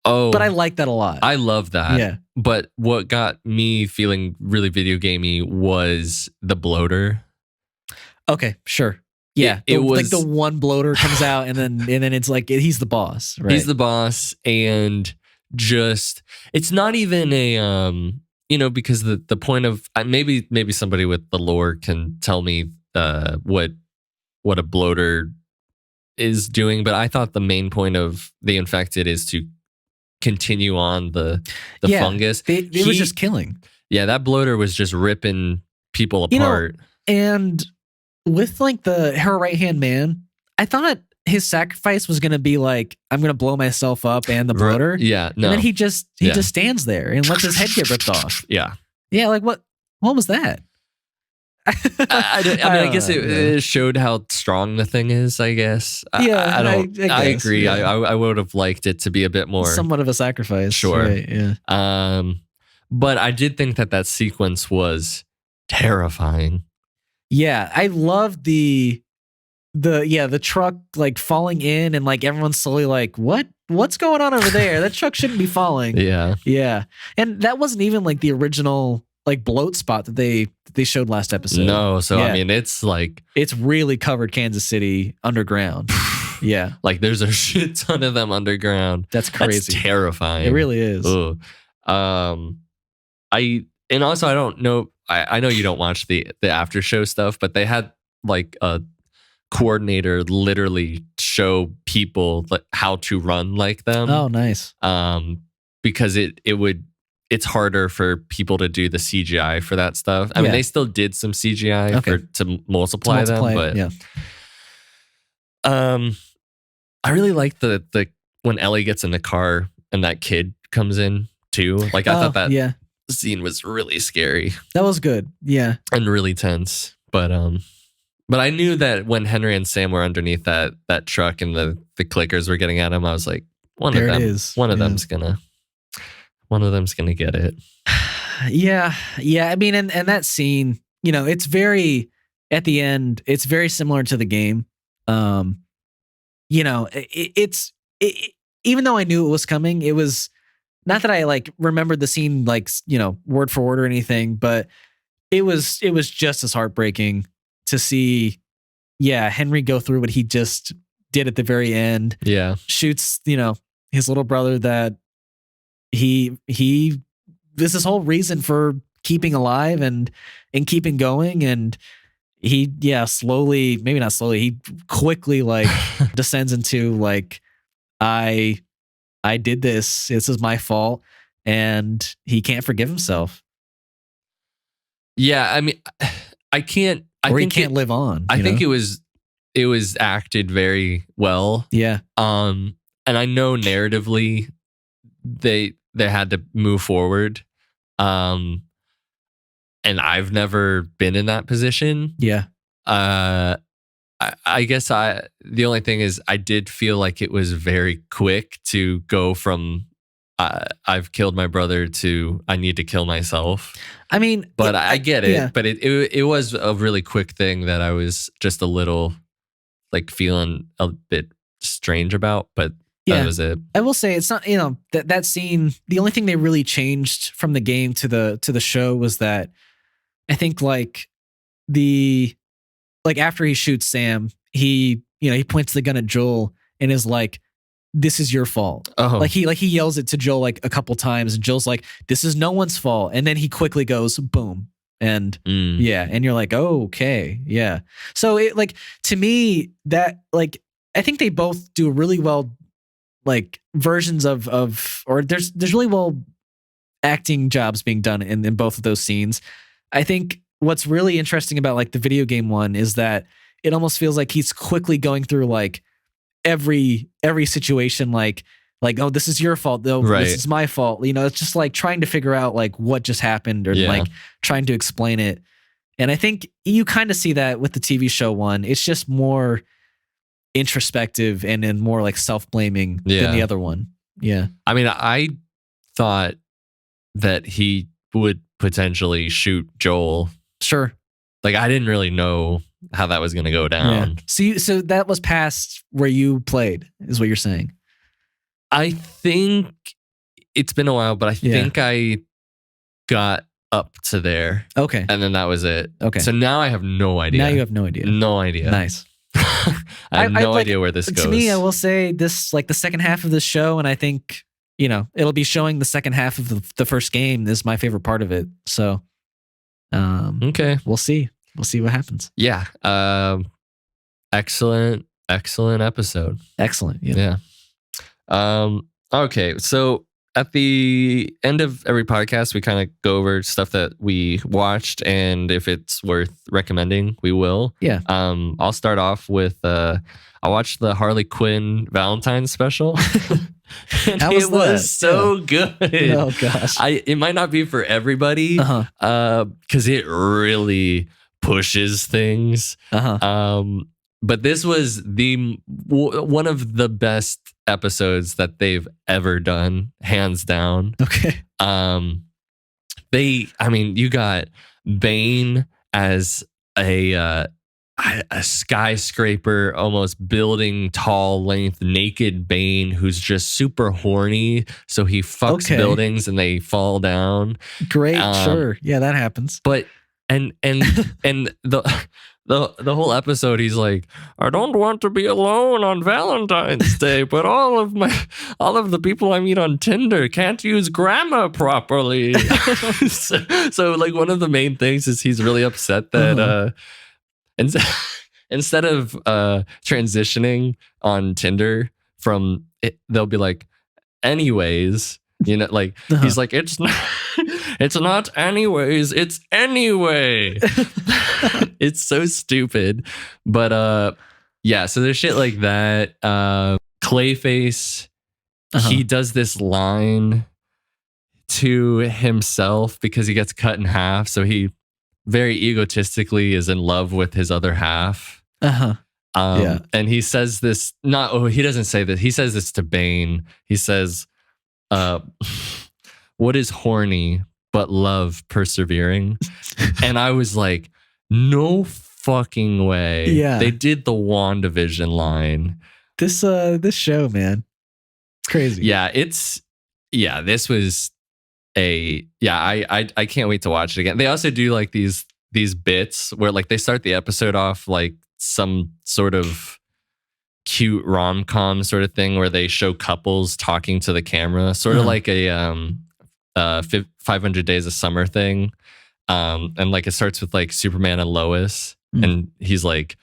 Oh, but I like that a lot. I love that. Yeah. But what got me feeling really video gamey was the bloater. Okay, sure. Yeah, it was like the one bloater comes out, and then it's like he's the boss. Right? He's the boss, and just it's not even a because the point of maybe somebody with the lore can tell me what a bloater is doing, but I thought the main point of the infected is to continue on the fungus. It was just killing. Yeah, that bloater was just ripping people apart. And with like her right hand man, I thought his sacrifice was gonna be like, I'm gonna blow myself up and the bloater. Yeah, no. And then he just stands there and lets his head get ripped off. Yeah. Yeah, like what was that? I guess it showed how strong the thing is, I guess. Yeah, I agree. Yeah. I would have liked it to be a bit more somewhat of a sacrifice. Sure. Right, yeah. But I did think that sequence was terrifying. Yeah, I loved the truck like falling in and like everyone's slowly like, what's going on over there? That truck shouldn't be falling. Yeah. Yeah. And that wasn't even like the original like bloat spot that they showed last episode. No, so I mean it's like it's really covered Kansas City underground. Yeah. Like there's a shit ton of them underground. That's crazy. That's terrifying. It really is. Ugh. I don't know. I know you don't watch the after show stuff, but they had like a coordinator literally show people how to run like them. Oh, nice. Because it's harder for people to do the CGI for that stuff. I mean, they still did some CGI to multiply them, but yeah. I really like the when Ellie gets in the car and that kid comes in too. Like I thought that scene was really scary. That was good. Yeah. And really tense. But I knew that when Henry and Sam were underneath that truck and the clickers were getting at him, I was like, One there of them. it is. One of them's gonna get it. Yeah. I mean, and that scene, it's very at the end. It's very similar to the game. It's even though I knew it was coming, it was not that I like remembered the scene like word for word or anything, but it was just as heartbreaking to see. Yeah, Henry go through what he just did at the very end. Yeah, shoots his little brother that he this is whole reason for keeping alive and keeping going, and he slowly, maybe not slowly, he quickly like descends into like I did this is my fault, and he can't forgive himself. Yeah, I mean, I can't. He can't live on. I think it was acted very well. Yeah. And I know narratively they had to move forward. And I've never been in that position. Yeah. I guess the only thing is I did feel like it was very quick to go from I've killed my brother to I need to kill myself. I mean, but I get it. Yeah. But it was a really quick thing that I was just a little like feeling a bit strange about. But that was it. I will say it's not that scene. The only thing they really changed from the game to the show was that I think like after he shoots Sam, he points the gun at Joel and is like, "This is your fault." Oh. Like he yells it to Joel like a couple times, and Joel's like, "This is no one's fault." And then he quickly goes, "Boom." And and you're like, "Oh, okay. Yeah." So it like to me that like I think they both do really well like versions of or there's really well acting jobs being done in both of those scenes. I think what's really interesting about like the video game one is that it almost feels like he's quickly going through like every situation like oh, this is your fault though, right. This is my fault, it's just like trying to figure out like what just happened or like trying to explain it. And I think you kind of see that with the TV show one. It's just more introspective and more like self-blaming than the other one. Yeah. I mean, I thought that he would potentially shoot Joel. Sure. Like I didn't really know how that was going to go down. Yeah. So that was past where you played, is what you're saying. I think it's been a while, but I think I got up to there. Okay. And then that was it. Okay. So now I have no idea. Now you have no idea. No idea. Nice. I have no idea where this goes. To me, I will say this, like the second half of this show, and I think, it'll be showing the second half of the first game is my favorite part of it. So, okay. We'll see. We'll see what happens. Yeah. Excellent episode. Excellent. Yeah. Okay. So at the end of every podcast, we kind of go over stuff that we watched, and if it's worth recommending, we will. Yeah. I'll start off with I watched the Harley Quinn Valentine's special. It was so good. Oh gosh. It might not be for everybody, because it really pushes things. But this was one of the best episodes that they've ever done, hands down. Okay. You got Bane as a skyscraper, almost building tall length, naked Bane who's just super horny. So he fucks buildings and they fall down. Great. Sure. Yeah, that happens. But and the whole episode, he's like, I don't want to be alone on Valentine's Day, but all of the people I meet on Tinder can't use grammar properly. so like one of the main things is he's really upset that instead of transitioning on Tinder from it, they'll be like, anyways, like he's like, it's not anyways, it's anyway. It's so stupid. But so there's shit like that. Clayface, he does this line to himself because he gets cut in half. So he very egotistically is in love with his other half. And he says this, he doesn't say this. He says this to Bane. He says, what is horny but love persevering? And I was like, no fucking way. Yeah. They did the WandaVision line. This show, man. It's crazy. Yeah, this was I can't wait to watch it again. They also do like these bits where like they start the episode off like some sort of cute rom-com sort of thing where they show couples talking to the camera, sort of like a 500 Days of Summer thing. And like it starts with like Superman and Lois, and he's like,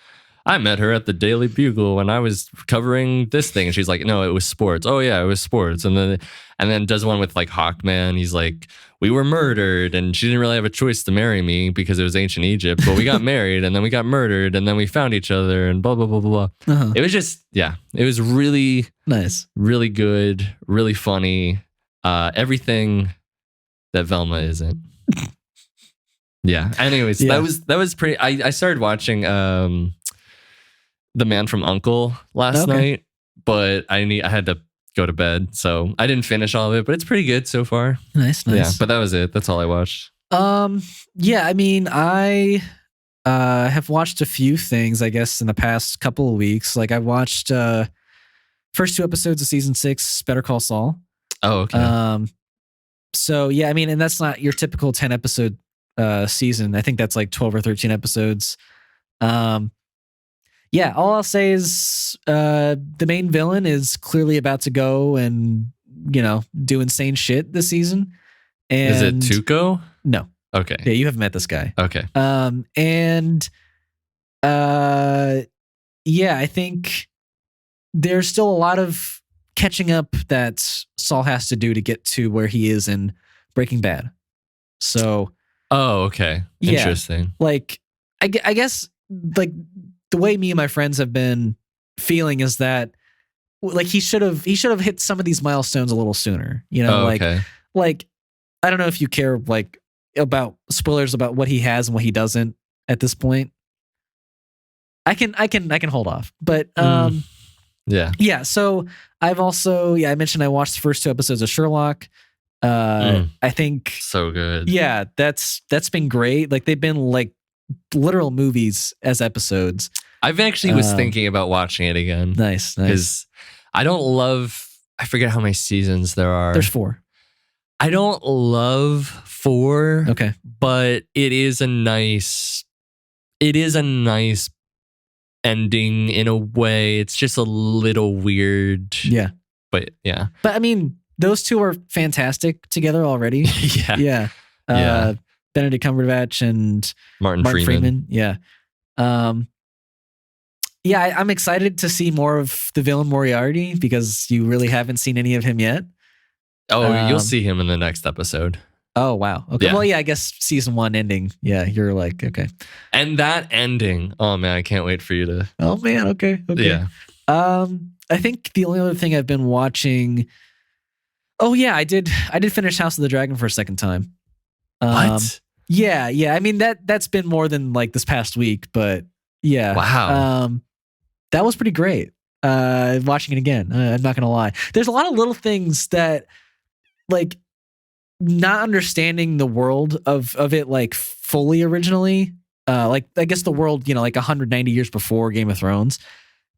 I met her at the Daily Bugle when I was covering this thing. And she's like, no, it was sports. Oh yeah, it was sports. And then does one with like Hawkman. He's like, we were murdered and she didn't really have a choice to marry me because it was ancient Egypt, but we got married and then we got murdered and then we found each other and blah, blah, blah, blah, blah. Uh-huh. It was just, it was really nice, really good, really funny. Everything that Velma isn't. Yeah. Anyways, that was pretty, I started watching, The Man from U.N.C.L.E. last night, but I had to go to bed, so I didn't finish all of it, but it's pretty good so far. Nice. Yeah, but that was it. That's all I watched. Yeah, I mean, I have watched a few things, I guess, in the past couple of weeks. Like I watched first 2 episodes of season 6, Better Call Saul. Oh, okay. So yeah, I mean, and that's not your typical 10 episode season. I think that's like 12 or 13 episodes. Yeah, all I'll say is the main villain is clearly about to go and, do insane shit this season. And is it Tuco? No. Okay. Yeah, you haven't met this guy. Okay. Yeah, I think there's still a lot of catching up that Saul has to do to get to where he is in Breaking Bad. So. Oh, okay. Interesting. Yeah, like, I guess, like, the way me and my friends have been feeling is that like he should have hit some of these milestones a little sooner, like I don't know if you care like about spoilers about what he has and what he doesn't at this point. I can hold off, but yeah. So I've also I mentioned I watched the first 2 episodes of Sherlock. I think so good. Yeah, that's been great. Like they've been like literal movies as episodes. I've actually was thinking about watching it again. Nice. Because I forget how many seasons there are. There's 4. I don't love 4. Okay. But it is a nice ending in a way. It's just a little weird. Yeah. But yeah. But I mean, those 2 are fantastic together already. Yeah. Yeah. Benedict Cumberbatch and Martin Freeman. Yeah. I'm excited to see more of the villain Moriarty because you really haven't seen any of him yet. Oh, you'll see him in the next episode. Oh, wow. Okay. Yeah. Well, yeah, I guess season 1 ending. Yeah, you're like, okay. And that ending, oh man, I can't wait for you to. Oh man, okay. Yeah. I think the only other thing I've been watching. Oh yeah, I did finish House of the Dragon for a second time. What? Yeah. I mean that's been more than like this past week, but yeah. Wow. That was pretty great. Watching it again, I'm not gonna lie. There's a lot of little things that, like, not understanding the world of it like fully originally. Like I guess the world, like 190 years before Game of Thrones.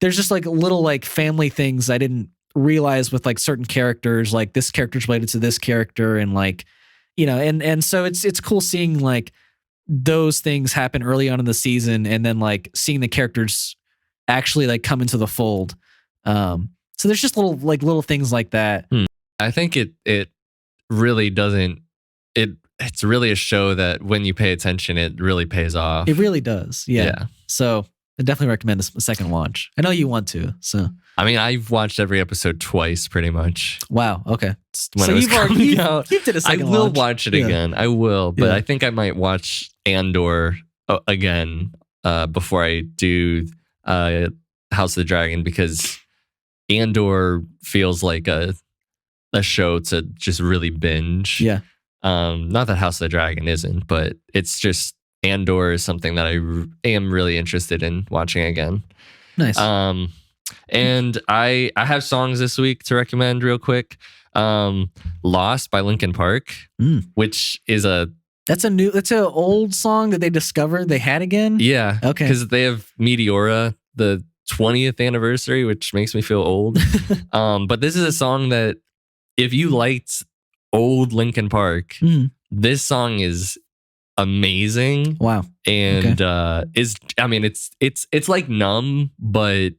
There's just like little like family things I didn't realize with like certain characters. Like this character's related to this character, and like. And so it's cool seeing like those things happen early on in the season, and then like seeing the characters actually like come into the fold. So there's just little things like that. I think it really doesn't. It's really a show that when you pay attention, it really pays off. It really does. Yeah. So I definitely recommend a second watch. I know you want to. So I mean, I've watched every episode twice, pretty much. Wow. Okay. When it was coming out, you did a second watch. I will watch it again. I will, but I think I might watch Andor again before I do House of the Dragon, because Andor feels like a show to just really binge. Yeah. Not that House of the Dragon isn't, but it's just Andor is something that I am really interested in watching again. Nice. And I have songs this week to recommend real quick. Lost by Linkin Park, which is that's an old song that they discovered they had again. Yeah. Okay. Because they have Meteora, the 20th anniversary, which makes me feel old. But this is a song that if you liked old Linkin Park, this song is amazing. Wow. And it's like Numb, but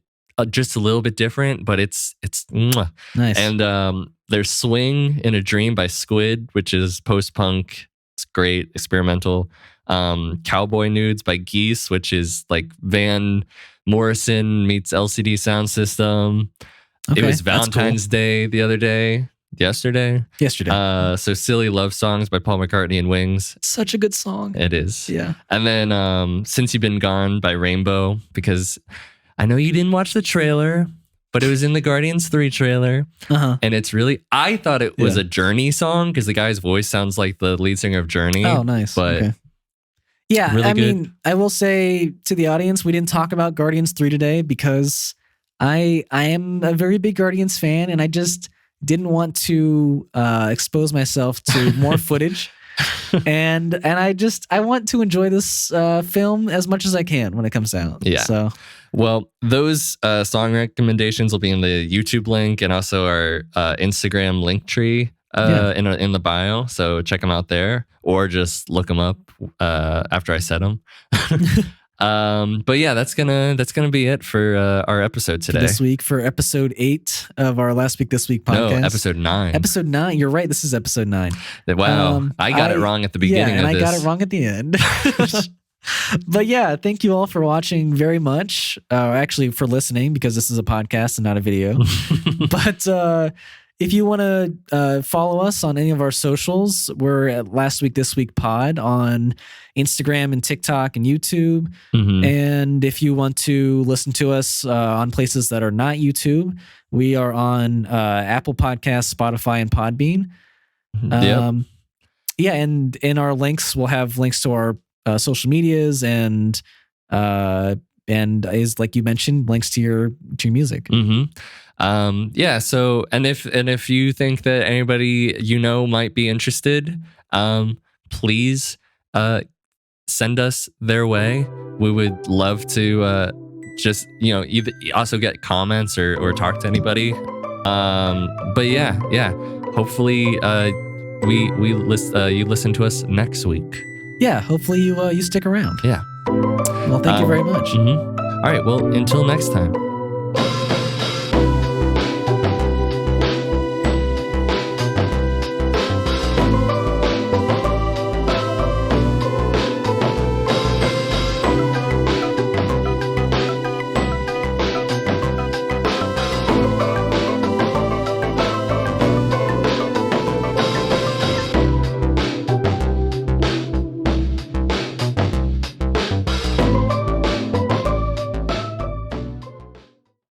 just a little bit different, but it's mwah. Nice. And there's Swing in a Dream by Squid, which is post-punk. It's great, experimental. Cowboy Nudes by Geese, which is like Van Morrison meets LCD Sound System. Okay, it was Valentine's Day the other day. Yesterday. So Silly Love Songs by Paul McCartney and Wings. Such a good song. It is. Yeah. And then Since You've Been Gone by Rainbow, because I know you didn't watch the trailer, but it was in the Guardians 3 trailer. And it's really, I thought it was a Journey song because the guy's voice sounds like the lead singer of Journey. Oh, nice. But okay. Yeah, really mean, I will say to the audience, we didn't talk about Guardians 3 today because I am a very big Guardians fan, and I just didn't want to expose myself to more footage. and I want to enjoy this film as much as I can when it comes out. Yeah. So, well, those song recommendations will be in the YouTube link and also our Instagram link tree in the bio. So check them out there, or just look them up after I said them. But yeah, that's gonna be it for our episode today. This week for episode 8 of our Last Week This Week podcast. No, episode 9. Episode 9. You're right. This is episode 9. Wow, I got it wrong at the beginning. And of this. I got it wrong at the end. But yeah, thank you all for watching very much. Actually, for listening, because this is a podcast and not a video. But if you want to follow us on any of our socials, we're at Last Week This Week Pod on Instagram and TikTok and YouTube. And if you want to listen to us on places that are not YouTube, we are on Apple Podcasts, Spotify, and Podbean. Yeah, and in our links, we'll have links to our social medias and is, like you mentioned, links to your music. Yeah. So, and if you think that anybody might be interested, please send us their way. We would love to just either also get comments or talk to anybody. But yeah. Hopefully, you listen to us next week. Yeah. Hopefully you stick around. Yeah. Well, thank you very much. All right. Well, until next time.